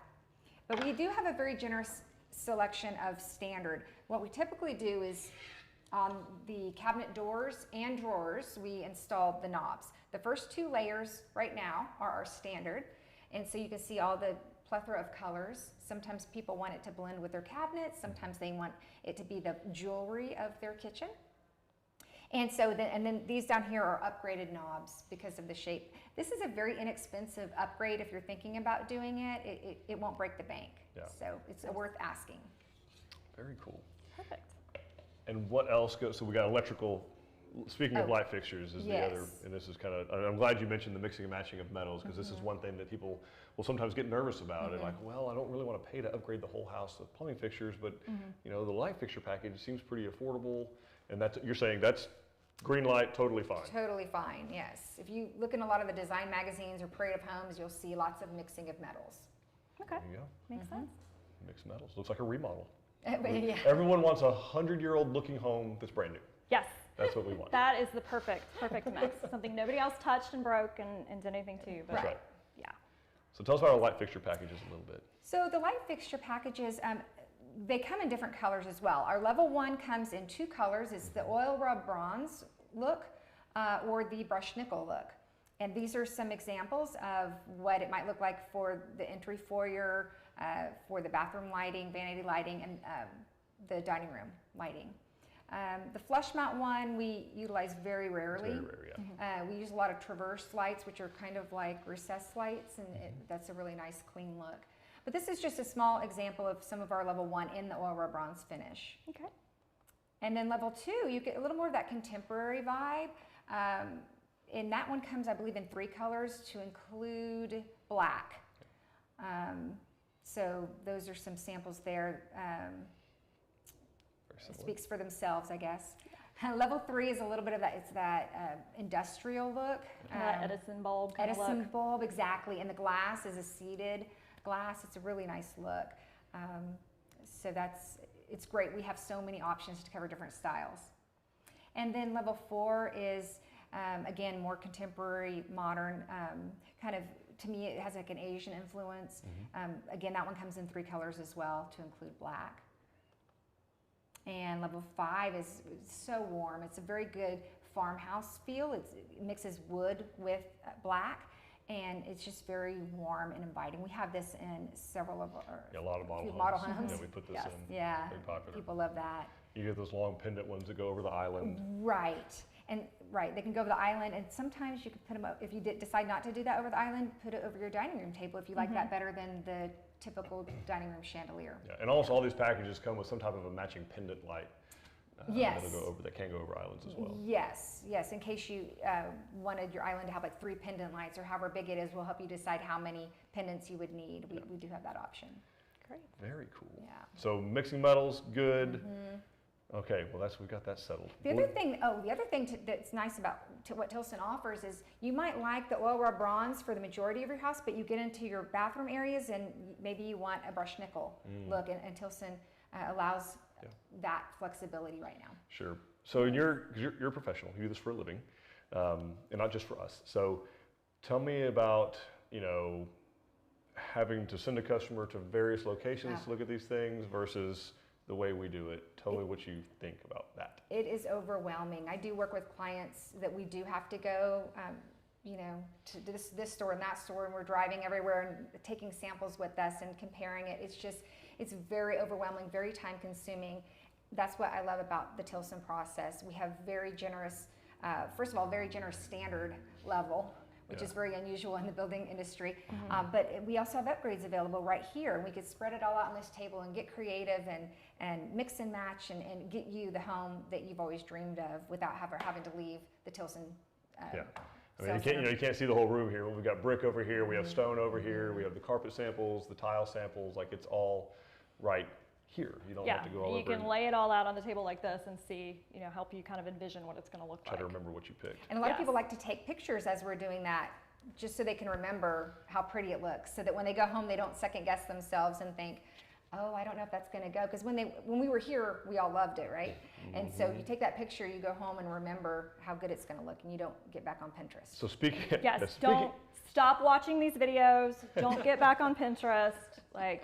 But we do have a very generous selection of standard. What we typically do is on the cabinet doors and drawers, we install the knobs. The first 2 layers right now are our standard. And so you can see all the plethora of colors. Sometimes people want it to blend with their cabinets. Sometimes they want it to be the jewelry of their kitchen. And so then these down here are upgraded knobs because of the shape. This is a very inexpensive upgrade if you're thinking about doing it. It won't break the bank. Yeah. So it's worth asking.
Very cool.
Perfect.
And what else goes? So we got electrical. Speaking of light fixtures, is the other, and this is kind of. I'm glad you mentioned the mixing and matching of metals, because this is one thing that people will sometimes get nervous about. And like, well, I don't really want to pay to upgrade the whole house with plumbing fixtures, but the light fixture package seems pretty affordable. And you're saying that's green light, totally fine.
Totally fine. Yes. If you look in a lot of the design magazines or Parade of Homes, you'll see lots of mixing of metals.
Okay.
There you go.
Makes sense.
Mixed metals. Looks like a remodel.
Yeah.
Everyone wants a 100-year-old looking home that's brand new.
Yes.
That's what we want.
That is the perfect mix. Something nobody else touched and broke and did anything to. But
That's right.
Yeah.
So tell us about our light fixture packages a little bit.
So the light fixture packages, they come in different colors as well. Our level 1 comes in 2 colors. It's the oil rub bronze look or the brushed nickel look. And these are some examples of what it might look like for the entry foyer, for the bathroom lighting, vanity lighting, and the dining room lighting. The flush mount one we utilize very rarely.
Very rare, yeah.
We use a lot of traverse lights, which are kind of like recessed lights, and that's a really nice clean look. But this is just a small example of some of our level 1 in the oil rub bronze finish.
Okay.
And then level 2, you get a little more of that contemporary vibe. And that one comes, I believe, in 3 colors to include black. So those are some samples there. It speaks for themselves, I guess. Level 3 is a little bit of that. It's that industrial look.
Edison bulb.
Edison bulb, exactly. And the glass is a seated glass. It's a really nice look. So it's great. We have so many options to cover different styles. And then level 4 is, again, more contemporary, modern, kind of to me, it has like an Asian influence. Again, that one comes in 3 colors as well, to include black. And level 5 is so warm. It's a very good farmhouse feel. It mixes wood with black, and it's just very warm and inviting. We have this in several of our
a lot of model
homes.
Yeah, we put this in.
Yeah,
very popular.
People love that.
You get those long pendant ones that go over the island.
Right. And they can go over the island, and sometimes you can put them up, if you decide not to do that over the island, put it over your dining room table if you like that better than the typical dining room chandelier.
Yeah, and almost all these packages come with some type of a matching pendant light.
Yes.
That can go over islands as well.
Yes, in case you wanted your island to have like 3 pendant lights or however big it is, we'll help you decide how many pendants you would need. We do have that option.
Great.
Very cool.
Yeah.
So mixing metals, good. Okay, well we've got that settled.
The other thing that's nice about what Tilson offers is you might like the oil rub bronze for the majority of your house, but you get into your bathroom areas and maybe you want a brushed nickel look, and Tilson allows that flexibility right now.
Sure. So you're a professional. You do this for a living, and not just for us. So tell me about having to send a customer to various locations to look at these things versus the way we do it. Tell me what you think about that.
It is overwhelming. I do work with clients that we do have to go, to this store and that store, and we're driving everywhere and taking samples with us and comparing it. It's very overwhelming, very time consuming. That's what I love about the Tilson process. We have very generous, first of all, very generous standard level, which is very unusual in the building industry. But we also have upgrades available right here, and we could spread it all out on this table and get creative and mix and match and get you the home that you've always dreamed of without having to leave the Tilson.
I mean, you can't see the whole room here. We've got brick over here, we have stone over here, we have the carpet samples, the tile samples, like it's all right here. You don't have to go all over.
You can lay it all out on the table like this and see, help you kind of envision what it's going to look like.
Try to remember what you picked.
And a lot of people like to take pictures as we're doing that, just so they can remember how pretty it looks, so that when they go home, they don't second guess themselves and think, oh, I don't know if that's going to go. Because when we were here, we all loved it, right? And so you take that picture, you go home and remember how good it's going to look, and you don't get back on Pinterest.
So speaking,
don't stop watching these videos. Don't get back on Pinterest.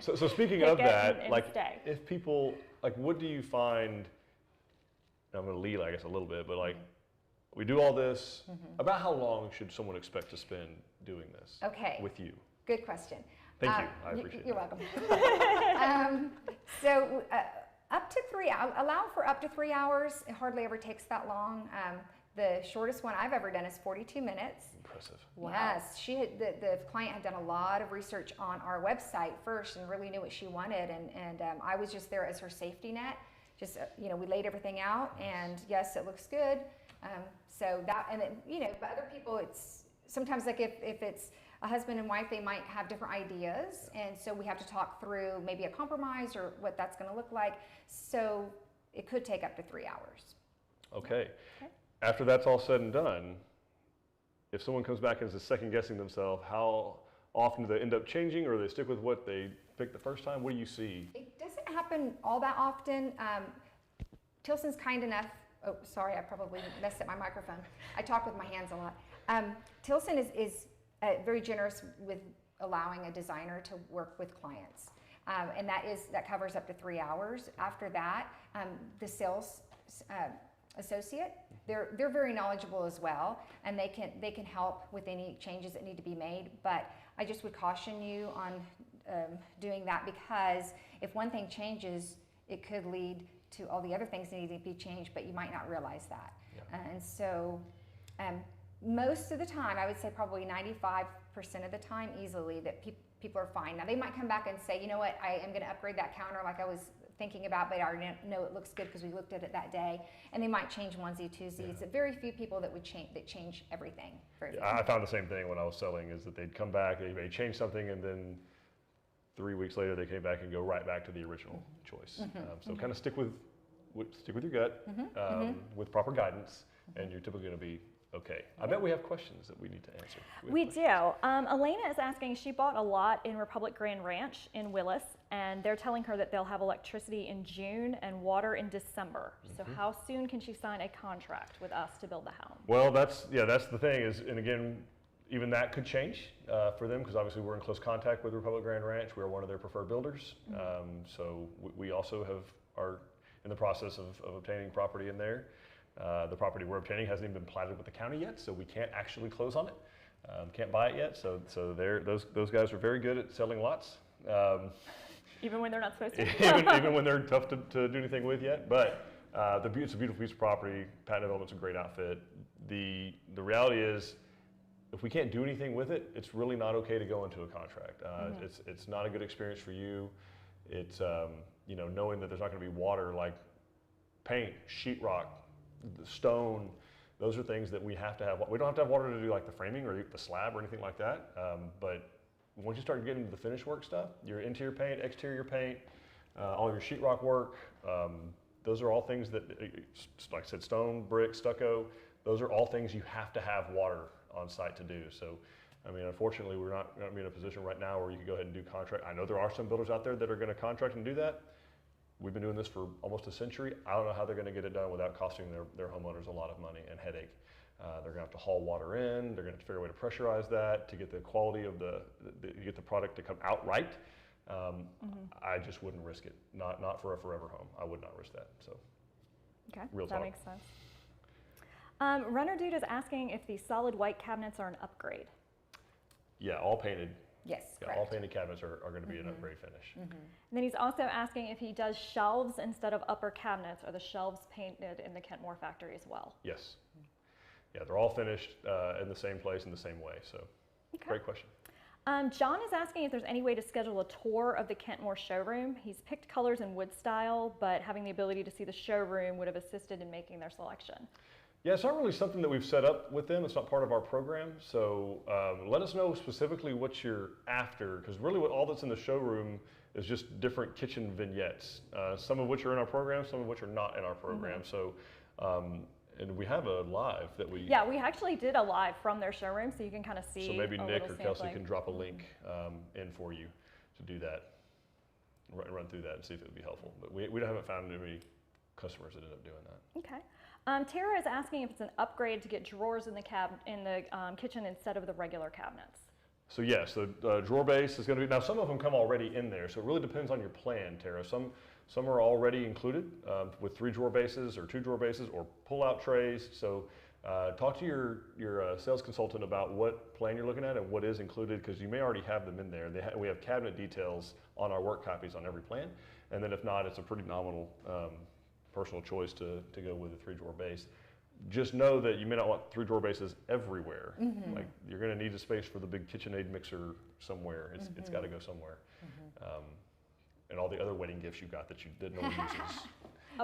So speaking of that,
and stay.
if people, what do you find? I'm going to lead, I guess, a little bit, but we do all this. About how long should someone expect to spend doing this? With you?
Good question.
Thank you. I appreciate it.
You're welcome. So up to 3 hours, allow for up to 3 hours. It hardly ever takes that long. The shortest one I've ever done is 42 minutes.
Impressive.
Wow.
Yes, the client had done a lot of research on our website first and really knew what she wanted, and I was just there as her safety net. Just we laid everything out, and yes, it looks good. So that, and then but other people, it's sometimes like if it's a husband and wife, they might have different ideas, and so we have to talk through maybe a compromise or what that's going to look like. So it could take up to 3 hours.
Okay. After that's all said and done, if someone comes back and is second guessing themselves, how often do they end up changing, or do they stick with what they picked the first time? What do you see?
It doesn't happen all that often. Tilson's kind enough. Oh, sorry, I probably messed up my microphone. I talk with my hands a lot. Tilson is very generous with allowing a designer to work with clients, and that covers up to 3 hours. After that, the sales associate, they're very knowledgeable as well, and they can help with any changes that need to be made. But I just would caution you on doing that, because if one thing changes, it could lead to all the other things that need to be changed, but you might not realize that. And so most of the time, I would say probably 95% of the time easily, that people are fine. Now they might come back and say, you know what, I am going to upgrade that counter like I was thinking about, but I already know it looks good because we looked at it that day. And they might change onesie, twosie. It's very few people that would change everything.
I found the same thing when I was selling, is that they'd come back, they may change something, and then 3 weeks later they came back and go right back to the original choice. So kind of stick with your gut with proper guidance, and you're typically going to be okay. I bet we have questions that we need to answer.
We do. Elena is asking, she bought a lot in Republic Grand Ranch in Willis, and they're telling her that they'll have electricity in June and water in December. So how soon can she sign a contract with us to build the home?
Well, that's the thing is, and again, even that could change for them because obviously we're in close contact with Republic Grand Ranch. We are one of their preferred builders. So we also are in the process of obtaining property in there. The property we're obtaining hasn't even been platted with the county yet, so we can't actually close on it. Can't buy it yet. So those guys are very good at selling lots.
Even when they're not supposed to?
even when they're tough to do anything with yet. But it's a beautiful piece of property. Patent Development's a great outfit. The reality is, if we can't do anything with it, it's really not okay to go into a contract. It's not a good experience for you. It's knowing that there's not going to be water like paint, sheetrock, stone. Those are things that we have to have. We don't have to have water to do like the framing or the slab or anything like that. But once you start getting into the finish work stuff, your interior paint, exterior paint, all your sheetrock work, those are all things that, like I said, stone, brick, stucco, those are all things you have to have water on site to do. So, I mean, unfortunately, we're not going to be in a position right now where you can go ahead and do contract. I know there are some builders out there that are going to contract and do that. We've been doing this for almost a century. I don't know how they're going to get it done without costing their homeowners a lot of money and headache. They're going to have to haul water in. They're going to have to figure a way to pressurize that to get the quality of get the product to come out right. I just wouldn't risk it. Not for a forever home. I would not risk that. So,
okay,
real
that
talk.
makes sense. Runner Dude is asking if the solid white cabinets are an upgrade.
Yeah, all painted.
Yes,
Yeah,
correct.
all painted cabinets are going to be an upgrade finish.
And then he's also asking if he does shelves instead of upper cabinets. Are the shelves painted in the Kentmore factory as well?
Yes. Yeah, they're all finished in the same place in the same way. So, great question.
John is asking if there's any way to schedule a tour of the Kentmore showroom. He's picked colors and wood style, but having the ability to see the showroom would have assisted in making their selection.
Yeah, it's not really something that we've set up with them. It's not part of our program. So let us know specifically what you're after, because really all that's in the showroom is just different kitchen vignettes, some of which are in our program, some of which are not in our program. So, and we have a live that we...
Yeah, we actually did a live from their showroom, so you can kind of see.
So maybe Nick or Kelsey
sampling.
can drop a link in for you to do that, run through that and see if it would be helpful. But we haven't found any customers that end up doing that.
Okay. Tara is asking if it's an upgrade to get drawers in the kitchen instead of the regular cabinets.
So yes, the drawer base is going to be, now some of them come already in there, so it really depends on your plan, Tara. Some are already included with 3 drawer bases or 2 drawer bases or pull-out trays. So talk to your sales consultant about what plan you're looking at and what is included, because you may already have them in there. We have cabinet details on our work copies on every plan, and then if not, it's a pretty nominal personal choice to go with a 3 drawer base. Just know that you may not want 3 drawer bases everywhere. Like you're going to need a space for the big KitchenAid mixer somewhere. It's got to go somewhere. And all the other wedding gifts you got that you didn't know uses.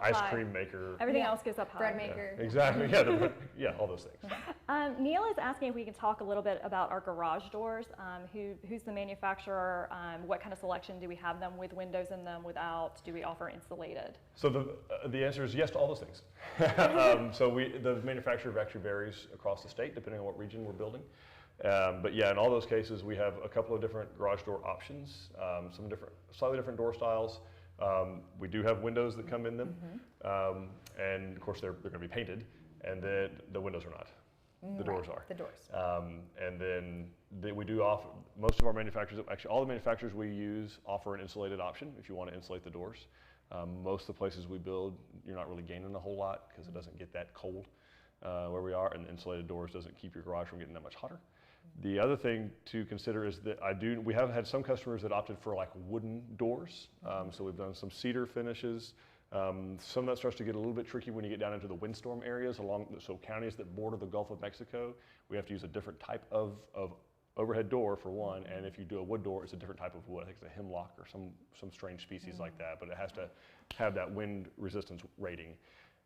Ice cream maker.
Everything else goes up high.
Bread maker.
Yeah, exactly. Yeah, all those things.
Neil is asking if we can talk a little bit about our garage doors. Who's the manufacturer? What kind of selection do we have them with windows in them, without? Do we offer insulated?
So the answer is yes to all those things. So the manufacturer actually varies across the state depending on what region we're building. But yeah, in all those cases, we have a couple of different garage door options, slightly different door styles. We do have windows that come in them, and of course they're going to be painted, and then the windows are not. The doors are.
The doors.
And then we do offer, most of our manufacturers, actually all the manufacturers we use offer an insulated option if you want to insulate the doors. Most of the places we build, you're not really gaining a whole lot because it doesn't get that cold where we are, and the insulated doors doesn't keep your garage from getting that much hotter. The other thing to consider is that we have had some customers that opted for like wooden doors. So we've done some cedar finishes. Some of that starts to get a little bit tricky when you get down into the windstorm areas so counties that border the Gulf of Mexico, we have to use a different type of overhead door for one, and if you do a wood door, it's a different type of wood. I think it's a hemlock or some strange species like that, but it has to have that wind resistance rating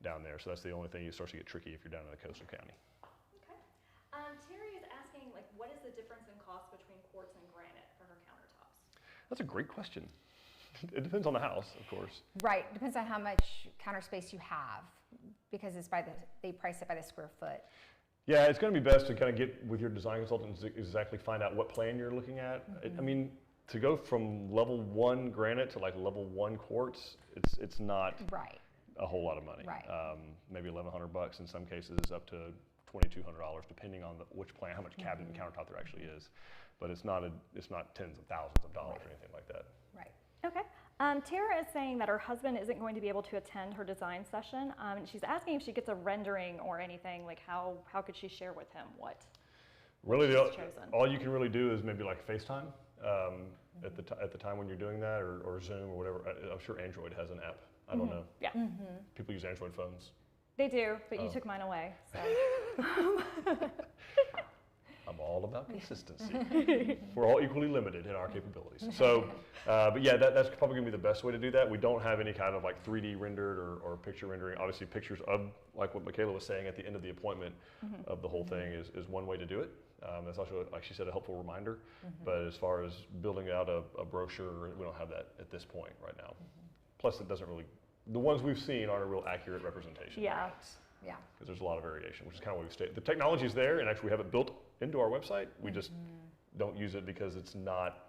down there. So that's the only thing it starts to get tricky if you're down in a coastal county.
Okay. Terry is asking, what is the difference in cost between quartz and granite for her countertops?
That's a great question. It depends on the house, of course.
Right, depends on how much counter space you have, because they price it by the square foot.
Yeah, it's going to be best to kind of get with your design consultant and exactly find out what plan you're looking at. I mean, to go from level 1 granite to like level 1 quartz, it's not
Right.
a whole lot of money.
Right.
Maybe $1,100 in some cases, up to $2,200, depending on which plan, how much cabinet and countertop there actually is. But it's not tens of thousands of dollars or anything like that.
Right.
Okay. Tara is saying that her husband isn't going to be able to attend her design session. And she's asking if she gets a rendering or anything, like how could she share with him what
Really,
she's chosen?
all you can really do is maybe like FaceTime at the time when you're doing that, or Zoom or whatever. I'm sure Android has an app. I don't know.
Yeah.
People use Android phones.
They do, but you took mine away. So.
I'm all about consistency. We're all equally limited in our capabilities. So, but yeah, that's probably gonna be the best way to do that. We don't have any kind of like 3D rendered or picture rendering. Obviously pictures of, like what Mikaela was saying at the end of the appointment of the whole thing is one way to do it. That's also, like she said, a helpful reminder. But as far as building out a brochure, we don't have that at this point right now. Plus it doesn't really, the ones we've seen aren't a real accurate representation.
Yeah.
Yeah.
Because there's a lot of variation, which is kind of what we state. The technology is there, and actually we have it built into our website. We just don't use it because it's not,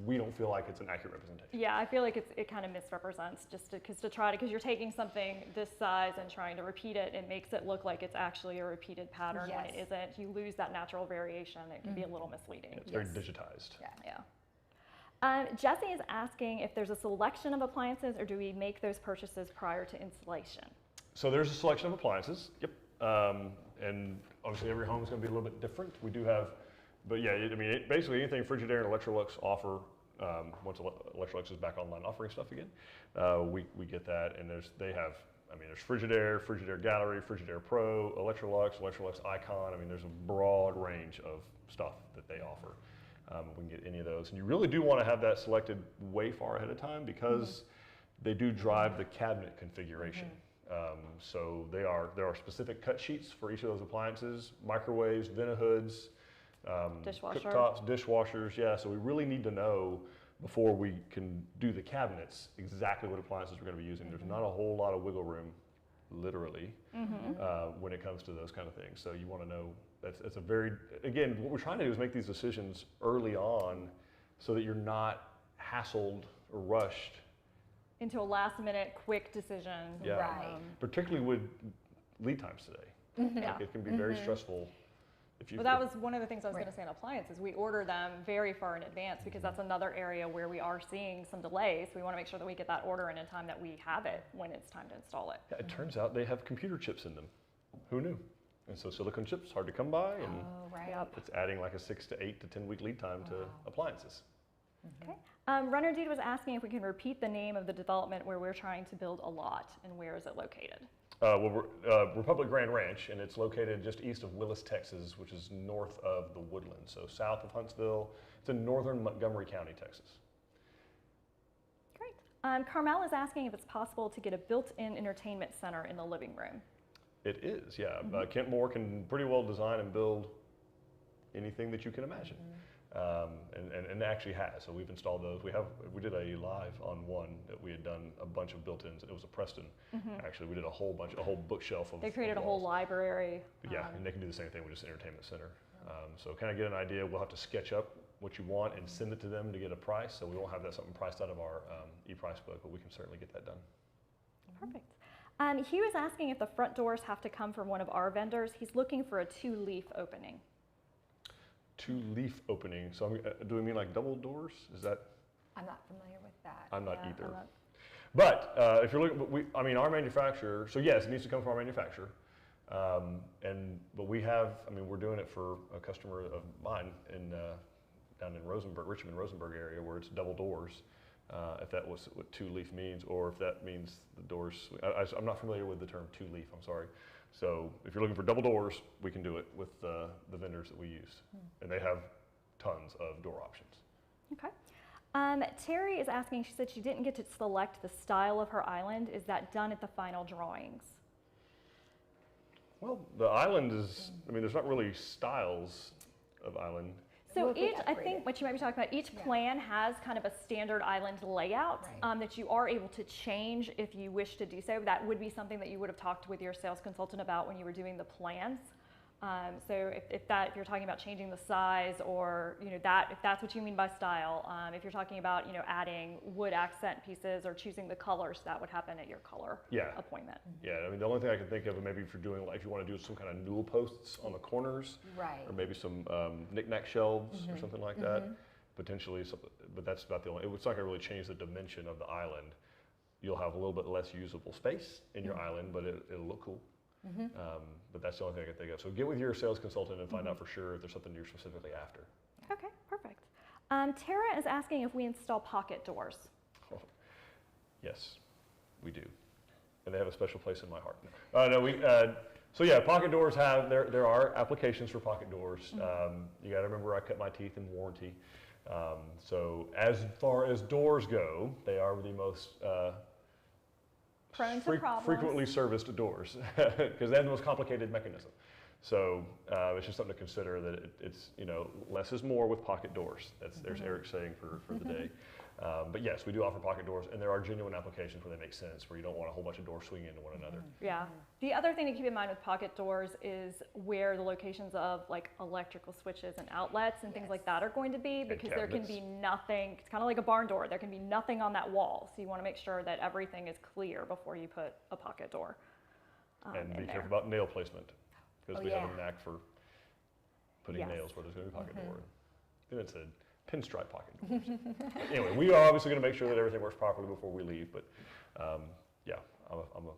we don't feel like it's an accurate representation.
Yeah, I feel like it kind of misrepresents just because you're taking something this size and trying to repeat it, it makes it look like it's actually a repeated pattern when it isn't. You lose that natural variation. It can be a little misleading.
It's very digitized.
Yeah. Jesse is asking if there's a selection of appliances or do we make those purchases prior to installation?
So there's a selection of appliances. Yep. And obviously every home is going to be a little bit different. We do have, but yeah, I mean, basically anything Frigidaire and Electrolux offer, once Electrolux is back online offering stuff again, we get that. And there's Frigidaire, Frigidaire Gallery, Frigidaire Pro, Electrolux Icon. I mean, there's a broad range of stuff that they offer. We can get any of those. And you really do want to have that selected way far ahead of time because they do drive the cabinet configuration. So there are specific cut sheets for each of those appliances, microwaves, venti-hoods, cooktops, dishwashers. Yeah, so we really need to know before we can do the cabinets exactly what appliances we're going to be using. There's not a whole lot of wiggle room, literally, when it comes to those kind of things. So you want to know, that's a very, again, what we're trying to do is make these decisions early on so that you're not hassled or rushed
into a last minute quick decision.
Yeah,
Right.
Particularly with lead times today.
Yeah.
Like it can be very stressful. If you,
Well, that was one of the things I was going to say on appliances. We order them very far in advance because that's another area where we are seeing some delays. We want to make sure that we get that order in time that we have it when it's time to install it.
Yeah, it turns out they have computer chips in them. Who knew? And so silicone chips, hard to come by, and it's adding like a 6 to 8 to 10 week lead time to appliances.
Okay. Runner Dude was asking if we can repeat the name of the development where we're trying to build a lot and where is it located?
Republic Grand Ranch, and it's located just east of Willis, Texas, which is north of the Woodlands. So south of Huntsville. It's in northern Montgomery County, Texas.
Great. Carmel is asking if it's possible to get a built-in entertainment center in the living room.
It is, yeah. Kent Moore can pretty well design and build anything that you can imagine. And actually has. So we've installed those. We did a live on one that we had done a bunch of built-ins. It was a Preston. Actually, we did a whole bookshelf of.
They created a whole library.
Yeah, and they can do the same thing with just entertainment center. So kind of get an idea. We'll have to sketch up what you want and send it to them to get a price. So we won't have that something priced out of our e-price book, but we can certainly get that done.
Perfect. He was asking if the front doors have to come from one of our vendors. He's looking for a 2-leaf opening.
2-leaf opening. So do we mean like double doors? Is that?
I'm not familiar with that.
I'm not either. But if you're looking, our manufacturer. So yes, it needs to come from our manufacturer. But we have. We're doing it for a customer of mine down in Richmond, Rosenberg area, where it's double doors. If that was what 2-leaf means, or if that means the doors. I'm not familiar with the term 2-leaf. I'm sorry. So if you're looking for double doors, we can do it with the vendors that we use. And they have tons of door options.
Okay. Terry is asking, she said she didn't get to select the style of her island. Is that done at the final drawings?
Well, the island is, there's not really styles of island.
So I think what you might be talking about, each plan has kind of a standard island layout that you are able to change if you wish to do so. That would be something that you would have talked with your sales consultant about when you were doing the plans. So if you're talking about changing the size, or if that's what you mean by style, if you're talking about adding wood accent pieces or choosing the colors, that would happen at your color appointment.
Yeah, I mean the only thing I can think of, maybe if you're doing, like, if you want to do some kind of newel posts on the corners,
Right.
or maybe some knick-knack shelves or something like that, potentially. But that's about the only. It's not going to really change the dimension of the island. You'll have a little bit less usable space in your island, but it'll look cool. But that's the only thing I can think of. So get with your sales consultant and find out for sure if there's something you're specifically after.
Okay, perfect. Tara is asking if we install pocket doors.
Oh, yes, we do, and they have a special place in my heart. No, so yeah, pocket doors have there are applications for pocket doors. You got to remember, I cut my teeth in warranty. So as far as doors go, they are the most
Prone to problems.
frequently serviced doors because they have the most complicated mechanism. So it's just something to consider, that it's less is more with pocket doors. There's Eric's saying for the day. But yes, we do offer pocket doors, and there are genuine applications where they make sense, where you don't want a whole bunch of doors swinging into one another.
Yeah. The other thing to keep in mind with pocket doors is where the locations of like electrical switches and outlets and things like that are going to be, because there can be nothing. It's kind of like a barn door. There can be nothing on that wall, so you want to make sure that everything is clear before you put a pocket door.
And be careful about nail placement, because we have a knack for putting nails where there's going to be a pocket door. Then it's a pinstripe pocket doors. Anyway, we are obviously going to make sure that everything works properly before we leave, but yeah, I'm a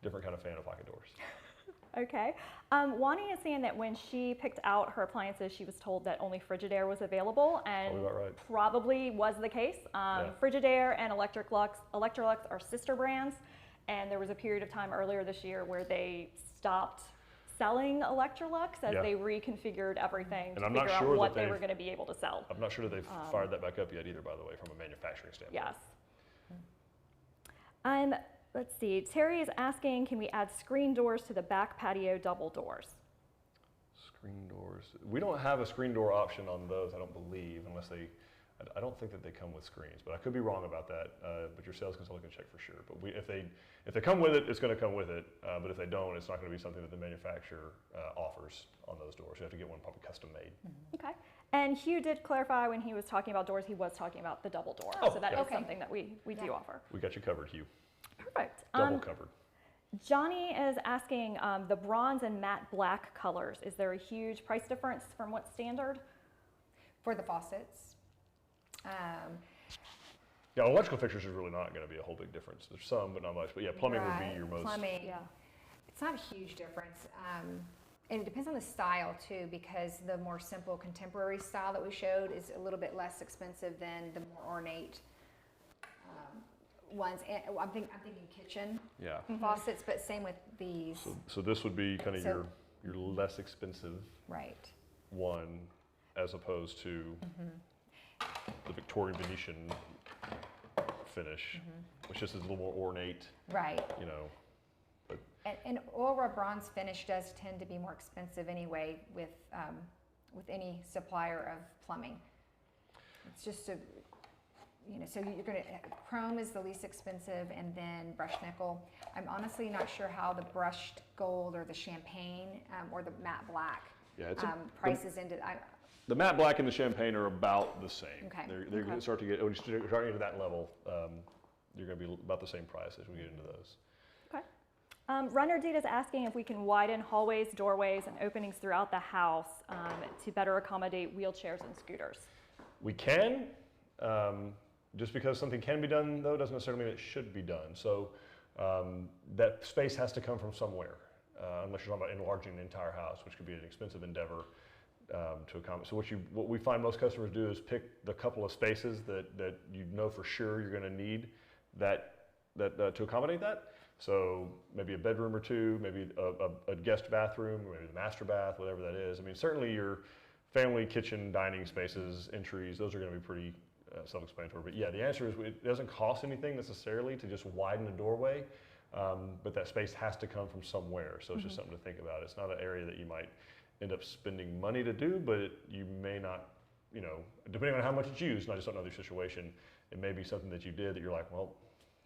different kind of fan of pocket doors.
Okay. Wani is saying that when she picked out her appliances, she was told that only Frigidaire was available, and probably was the case. Frigidaire and Electrolux are sister brands, and there was a period of time earlier this year where they stopped selling Electrolux as they reconfigured everything to figure out what they were going to be able to sell.
I'm not sure that they've fired that back up yet either, by the way, from a manufacturing standpoint.
Yes. Let's see. Terry is asking, can we add screen doors to the back patio double doors?
Screen doors. We don't have a screen door option on those, I don't believe, unless I don't think that they come with screens, but I could be wrong about that. But your sales consultant can check for sure. But if they come with it, it's going to come with it. But if they don't, it's not going to be something that the manufacturer offers on those doors. You have to get one probably custom made.
Okay. And Hugh did clarify when he was talking about doors, he was talking about the double door. So that is something that we do offer.
We got you covered, Hugh.
Perfect.
Double covered.
Johnny is asking the bronze and matte black colors. Is there a huge price difference from what's standard?
For the faucets.
Yeah, electrical fixtures is really not going to be a whole big difference. There's some, but not much. But yeah, plumbing would be your most.
Plumbing, it's not a huge difference. And it depends on the style too, because the more simple contemporary style that we showed is a little bit less expensive than the more ornate ones. And I'm thinking kitchen faucets, but same with these.
So this would be kind of your less expensive one, as opposed to the Victorian Venetian finish, which just is a little more ornate.
Right.
You know. But
and oil rub bronze finish does tend to be more expensive anyway with any supplier of plumbing. It's just so you're going to, chrome is the least expensive, and then brushed nickel. I'm honestly not sure how the brushed gold or the champagne or the matte black prices into.
The matte black and the champagne are about the same.
Okay.
They're going to start to get, when you start into that level, you're going to be about the same price as we get into those.
Okay. Runner Dude is asking if we can widen hallways, doorways, and openings throughout the house to better accommodate wheelchairs and scooters. We can.
Just because something can be done, though, doesn't necessarily mean it should be done. So that space has to come from somewhere, unless you're talking about enlarging the entire house, which could be an expensive endeavor to accommodate. So what we find most customers do is pick the couple of spaces that you know for sure you're going to need that to accommodate that. So maybe a bedroom or two, maybe a guest bathroom, or maybe the master bath, whatever that is. I mean, certainly your family kitchen, dining spaces, entries, those are going to be pretty self-explanatory. But yeah, the answer is it doesn't cost anything necessarily to just widen a doorway, but that space has to come from somewhere. So it's just something to think about. It's not an area that you might end up spending money to do, but you may not, depending on how much it's used, not just another situation, it may be something that you did that you're like, well,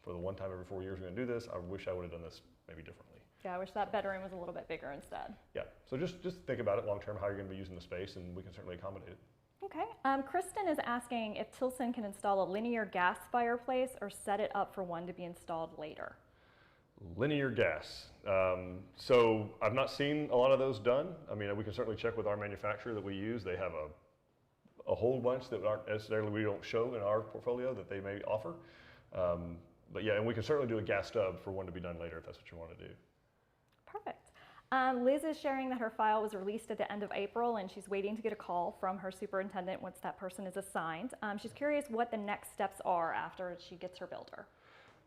for the one time every 4 years we're going to do this, I wish I would have done this maybe differently.
Yeah, I wish that bedroom was a little bit bigger instead.
Yeah, so just think about it long term, how you're going to be using the space, and we can certainly accommodate it.
Okay. Kristen is asking if Tilson can install a linear gas fireplace or set it up for one to be installed later.
Linear gas. So I've not seen a lot of those done. I mean, we can certainly check with our manufacturer that we use. They have a whole bunch that aren't necessarily, we don't show in our portfolio that they may offer. But yeah, and we can certainly do a gas stub for one to be done later if that's what you want to do.
Perfect. Liz is sharing that her file was released at the end of April and she's waiting to get a call from her superintendent once that person is assigned. She's curious what the next steps are after she gets her builder.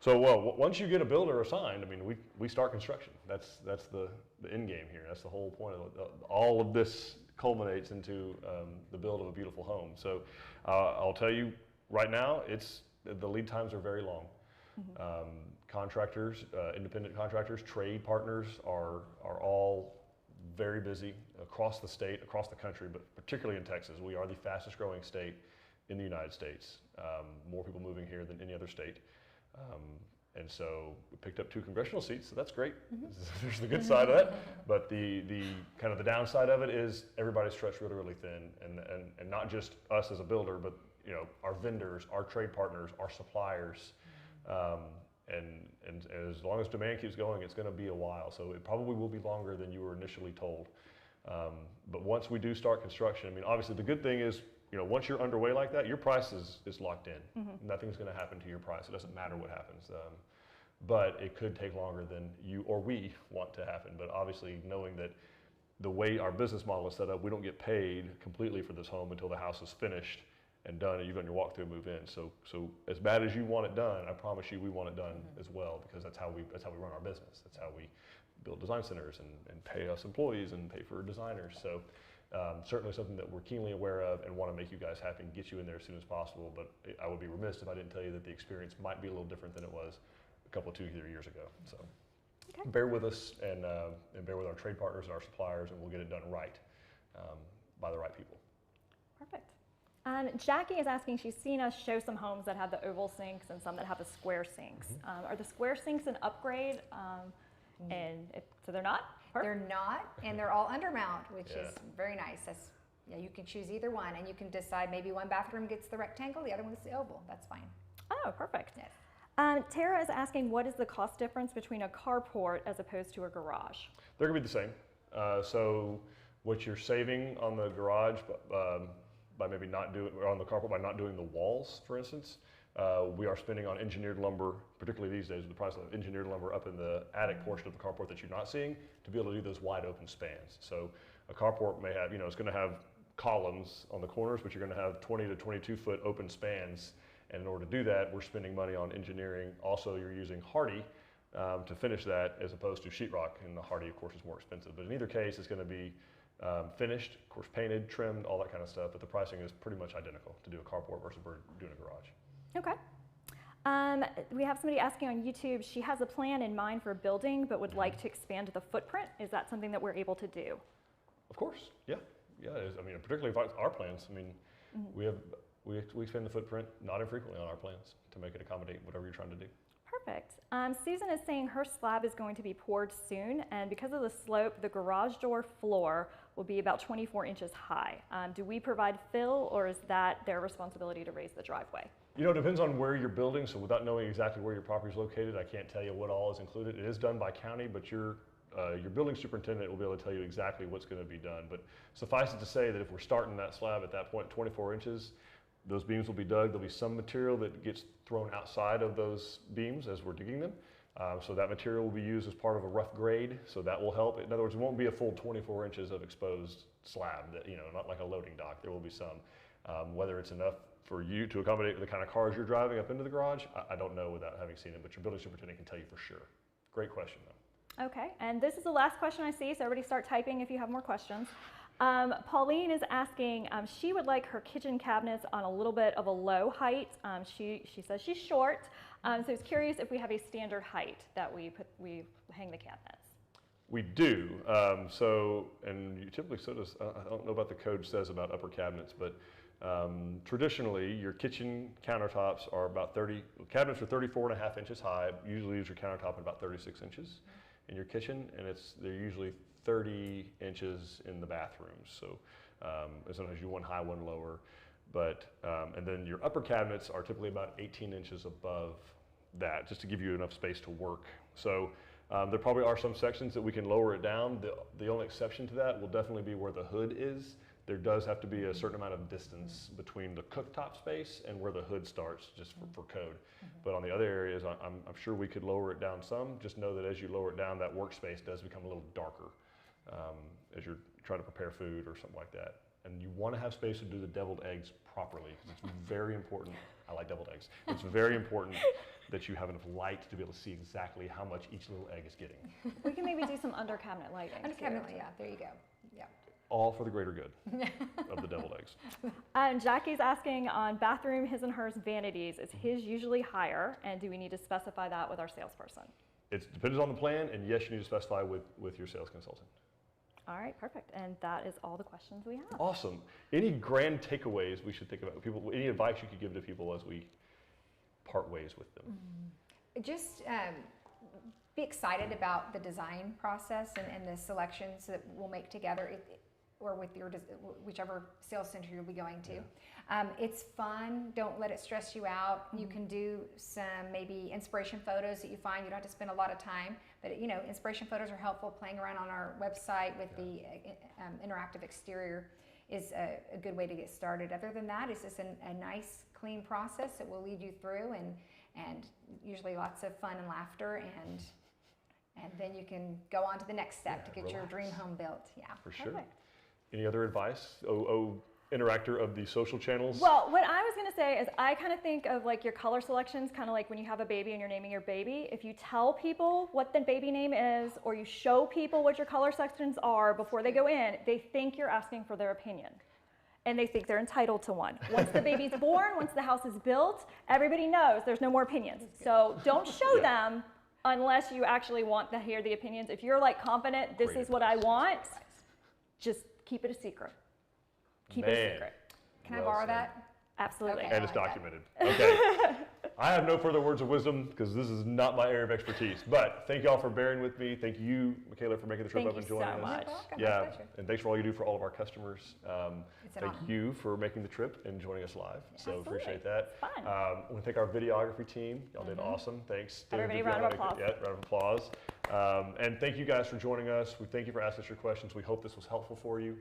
So, well, once you get a builder assigned, I mean, we start construction. That's the end game here. That's the whole point of it. All of this culminates into the build of a beautiful home. So I'll tell you right now, the lead times are very long. Mm-hmm. Contractors, independent contractors, trade partners are all very busy across the state, across the country, but particularly in Texas. We are the fastest growing state in the United States. More people moving here than any other state. And so we picked up 2 congressional seats, so that's great. Mm-hmm. There's the good side of that, but the kind of the downside of it is everybody's stretched really, really thin, and not just us as a builder, but you know, our vendors, our trade partners, our suppliers, and as long as demand keeps going, it's going to be a while. So it probably will be longer than you were initially told. But once we do start construction, I mean, obviously the good thing is, you know, once you're underway like that, your price is locked in. Mm-hmm. Nothing's going to happen to your price. It doesn't matter what happens. But it could take longer than you or we want to happen. But obviously, knowing that the way our business model is set up, we don't get paid completely for this home until the house is finished and done, and you've done your walkthrough and move in. So as bad as you want it done, I promise you we want it done mm-hmm. as well, because that's how we run our business. That's how we build design centers and pay us employees and pay for designers. So. Certainly something that we're keenly aware of and want to make you guys happy and get you in there as soon as possible. But I would be remiss if I didn't tell you that the experience might be a little different than it was a couple, 2 years ago. So okay. Bear with us and bear with our trade partners and our suppliers, and we'll get it done right by the right people.
Perfect. Jackie is asking, she's seen us show some homes that have the oval sinks and some that have the square sinks. Mm-hmm. Are the square sinks an upgrade? So they're not?
They're not, and they're all undermount, which is very nice. Yeah, you can choose either one, and you can decide maybe one bathroom gets the rectangle, the other one gets the oval. That's fine.
Oh, perfect. Yes. Tara is asking, what is the cost difference between a carport as opposed to a garage?
They're going to be the same. So what you're saving on the garage by maybe not doing, or on the carport by not doing the walls, for instance, we are spending on engineered lumber, particularly these days with the price of engineered lumber up in the attic portion of the carport that you're not seeing, to be able to do those wide open spans. So a carport may have, you know, it's going to have columns on the corners, but you're going to have 20 to 22 foot open spans. And in order to do that, we're spending money on engineering. Also, you're using hardy to finish that as opposed to sheetrock, and the hardy, of course, is more expensive. But in either case, it's going to be finished, of course, painted, trimmed, all that kind of stuff. But the pricing is pretty much identical to do a carport versus doing a garage.
Okay. We have somebody asking on YouTube, she has a plan in mind for a building, but would like to expand the footprint. Is that something that we're able to do?
Of course, yeah. Yeah, it is. I mean, particularly our plans. I mean, mm-hmm. we expand the footprint not infrequently on our plans to make it accommodate whatever you're trying to do.
Perfect. Susan is saying her slab is going to be poured soon, and because of the slope, the garage door floor will be about 24 inches high. Do we provide fill, or is that their responsibility to raise the driveway?
You know, it depends on where you're building, so without knowing exactly where your property is located, I can't tell you what all is included. It is done by county, but your building superintendent will be able to tell you exactly what's going to be done. But suffice it to say that if we're starting that slab at that point, 24 inches, those beams will be dug. There'll be some material that gets thrown outside of those beams as we're digging them. So that material will be used as part of a rough grade, so that will help. In other words, it won't be a full 24 inches of exposed slab, that, you know, not like a loading dock. There will be some. Whether it's enough for you to accommodate the kind of cars you're driving up into the garage, I don't know without having seen it, but your building superintendent can tell you for sure. Great question, though.
Okay, and this is the last question I see, so everybody start typing if you have more questions. Pauline is asking, she would like her kitchen cabinets on a little bit of a low height. She says she's short, so is curious if we have a standard height that we hang the cabinets.
We do. And you typically, so does, I don't know about the code says about upper cabinets, but traditionally your kitchen countertops are about cabinets are 34.5 inches high. Usually use your countertop at about 36 inches. in your kitchen, and they're usually 30 inches in the bathrooms. So and sometimes you one high, one lower. But, and then your upper cabinets are typically about 18 inches above that, just to give you enough space to work. So there probably are some sections that we can lower it down. The only exception to that will definitely be where the hood is. There does have to be a certain amount of distance between the cooktop space and where the hood starts, just for code. But on the other areas, I'm sure we could lower it down some. Just know that as you lower it down, that workspace does become a little darker as you're trying to prepare food or something like that. And you want to have space to do the deviled eggs properly, because it's very important. I like deviled eggs. It's very important that you have enough light to be able to see exactly how much each little egg is getting.
We can maybe do some under cabinet lighting.
Under cabinet, yeah, there you go. Yeah.
All for the greater good of the deviled eggs.
Jackie's asking on bathroom, his and hers vanities, is his usually higher, and do we need to specify that with our salesperson?
It depends on the plan, and yes, you need to specify with your sales consultant.
All right, perfect. And that is all the questions we have.
Awesome. Any grand takeaways we should think about? People, any advice you could give to people as we part ways with them?
Just be excited about the design process and the selections that we'll make together, or with your whichever sales center you'll be going to. It's fun. Don't let it stress you out. You can do some maybe inspiration photos that you find. You don't have to spend a lot of time, but you know, inspiration photos are helpful. Playing around on our website with the interactive exterior is a good way to get started. Other than that, it's just a nice, clean process that will lead you through, and usually lots of fun and laughter, and then you can go on to the next step to get your dream home built. Yeah,
for sure.
Perfect.
Any other advice? Interactor of the social channels?
Well, what I was going to say is I kind of think of like your color selections, kind of like when you have a baby and you're naming your baby. If you tell people what the baby name is, or you show people what your color sections are before they go in, they think you're asking for their opinion. And they think they're entitled to one. Once the baby's born, once the house is built, everybody knows there's no more opinions. So don't show them unless you actually want to hear the opinions. If you're like confident, this is what I want, just keep it a secret. Keep it a secret.
Can I borrow that?
Absolutely.
Okay.
And it's documented. Okay. I have no further words of wisdom because this is not my area of expertise. But thank y'all for bearing with me. Thank you, Mikaela, for making the trip up and joining us.
Thank you so much.
You're welcome.
Yeah,
My pleasure.
and thanks for all you do for all of our customers.
It's an
Thank
honor.
you for making the trip and joining us live. So
Absolutely.
appreciate that.
It's fun.
I want to thank our videography team. Y'all did awesome. Thanks.
Everybody,
Dave,
round of applause.
Yeah, round of applause. And thank you guys for joining us. We thank you for asking us your questions. We hope this was helpful for you.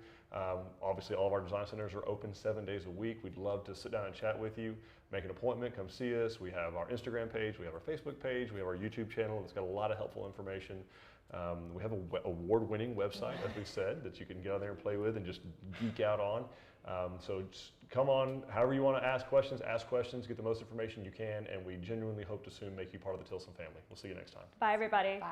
Obviously, all of our design centers are open 7 days a week. We'd love to sit down and chat with you. Make an appointment, come see us. We have our Instagram page, we have our Facebook page, we have our YouTube channel. It's got a lot of helpful information. We have an award-winning website, as we said, that you can get on there and play with and just geek out on. So just come on, however you want to ask questions, get the most information you can, and we genuinely hope to soon make you part of the Tilson family. We'll see you next time.
Bye, everybody.
Bye.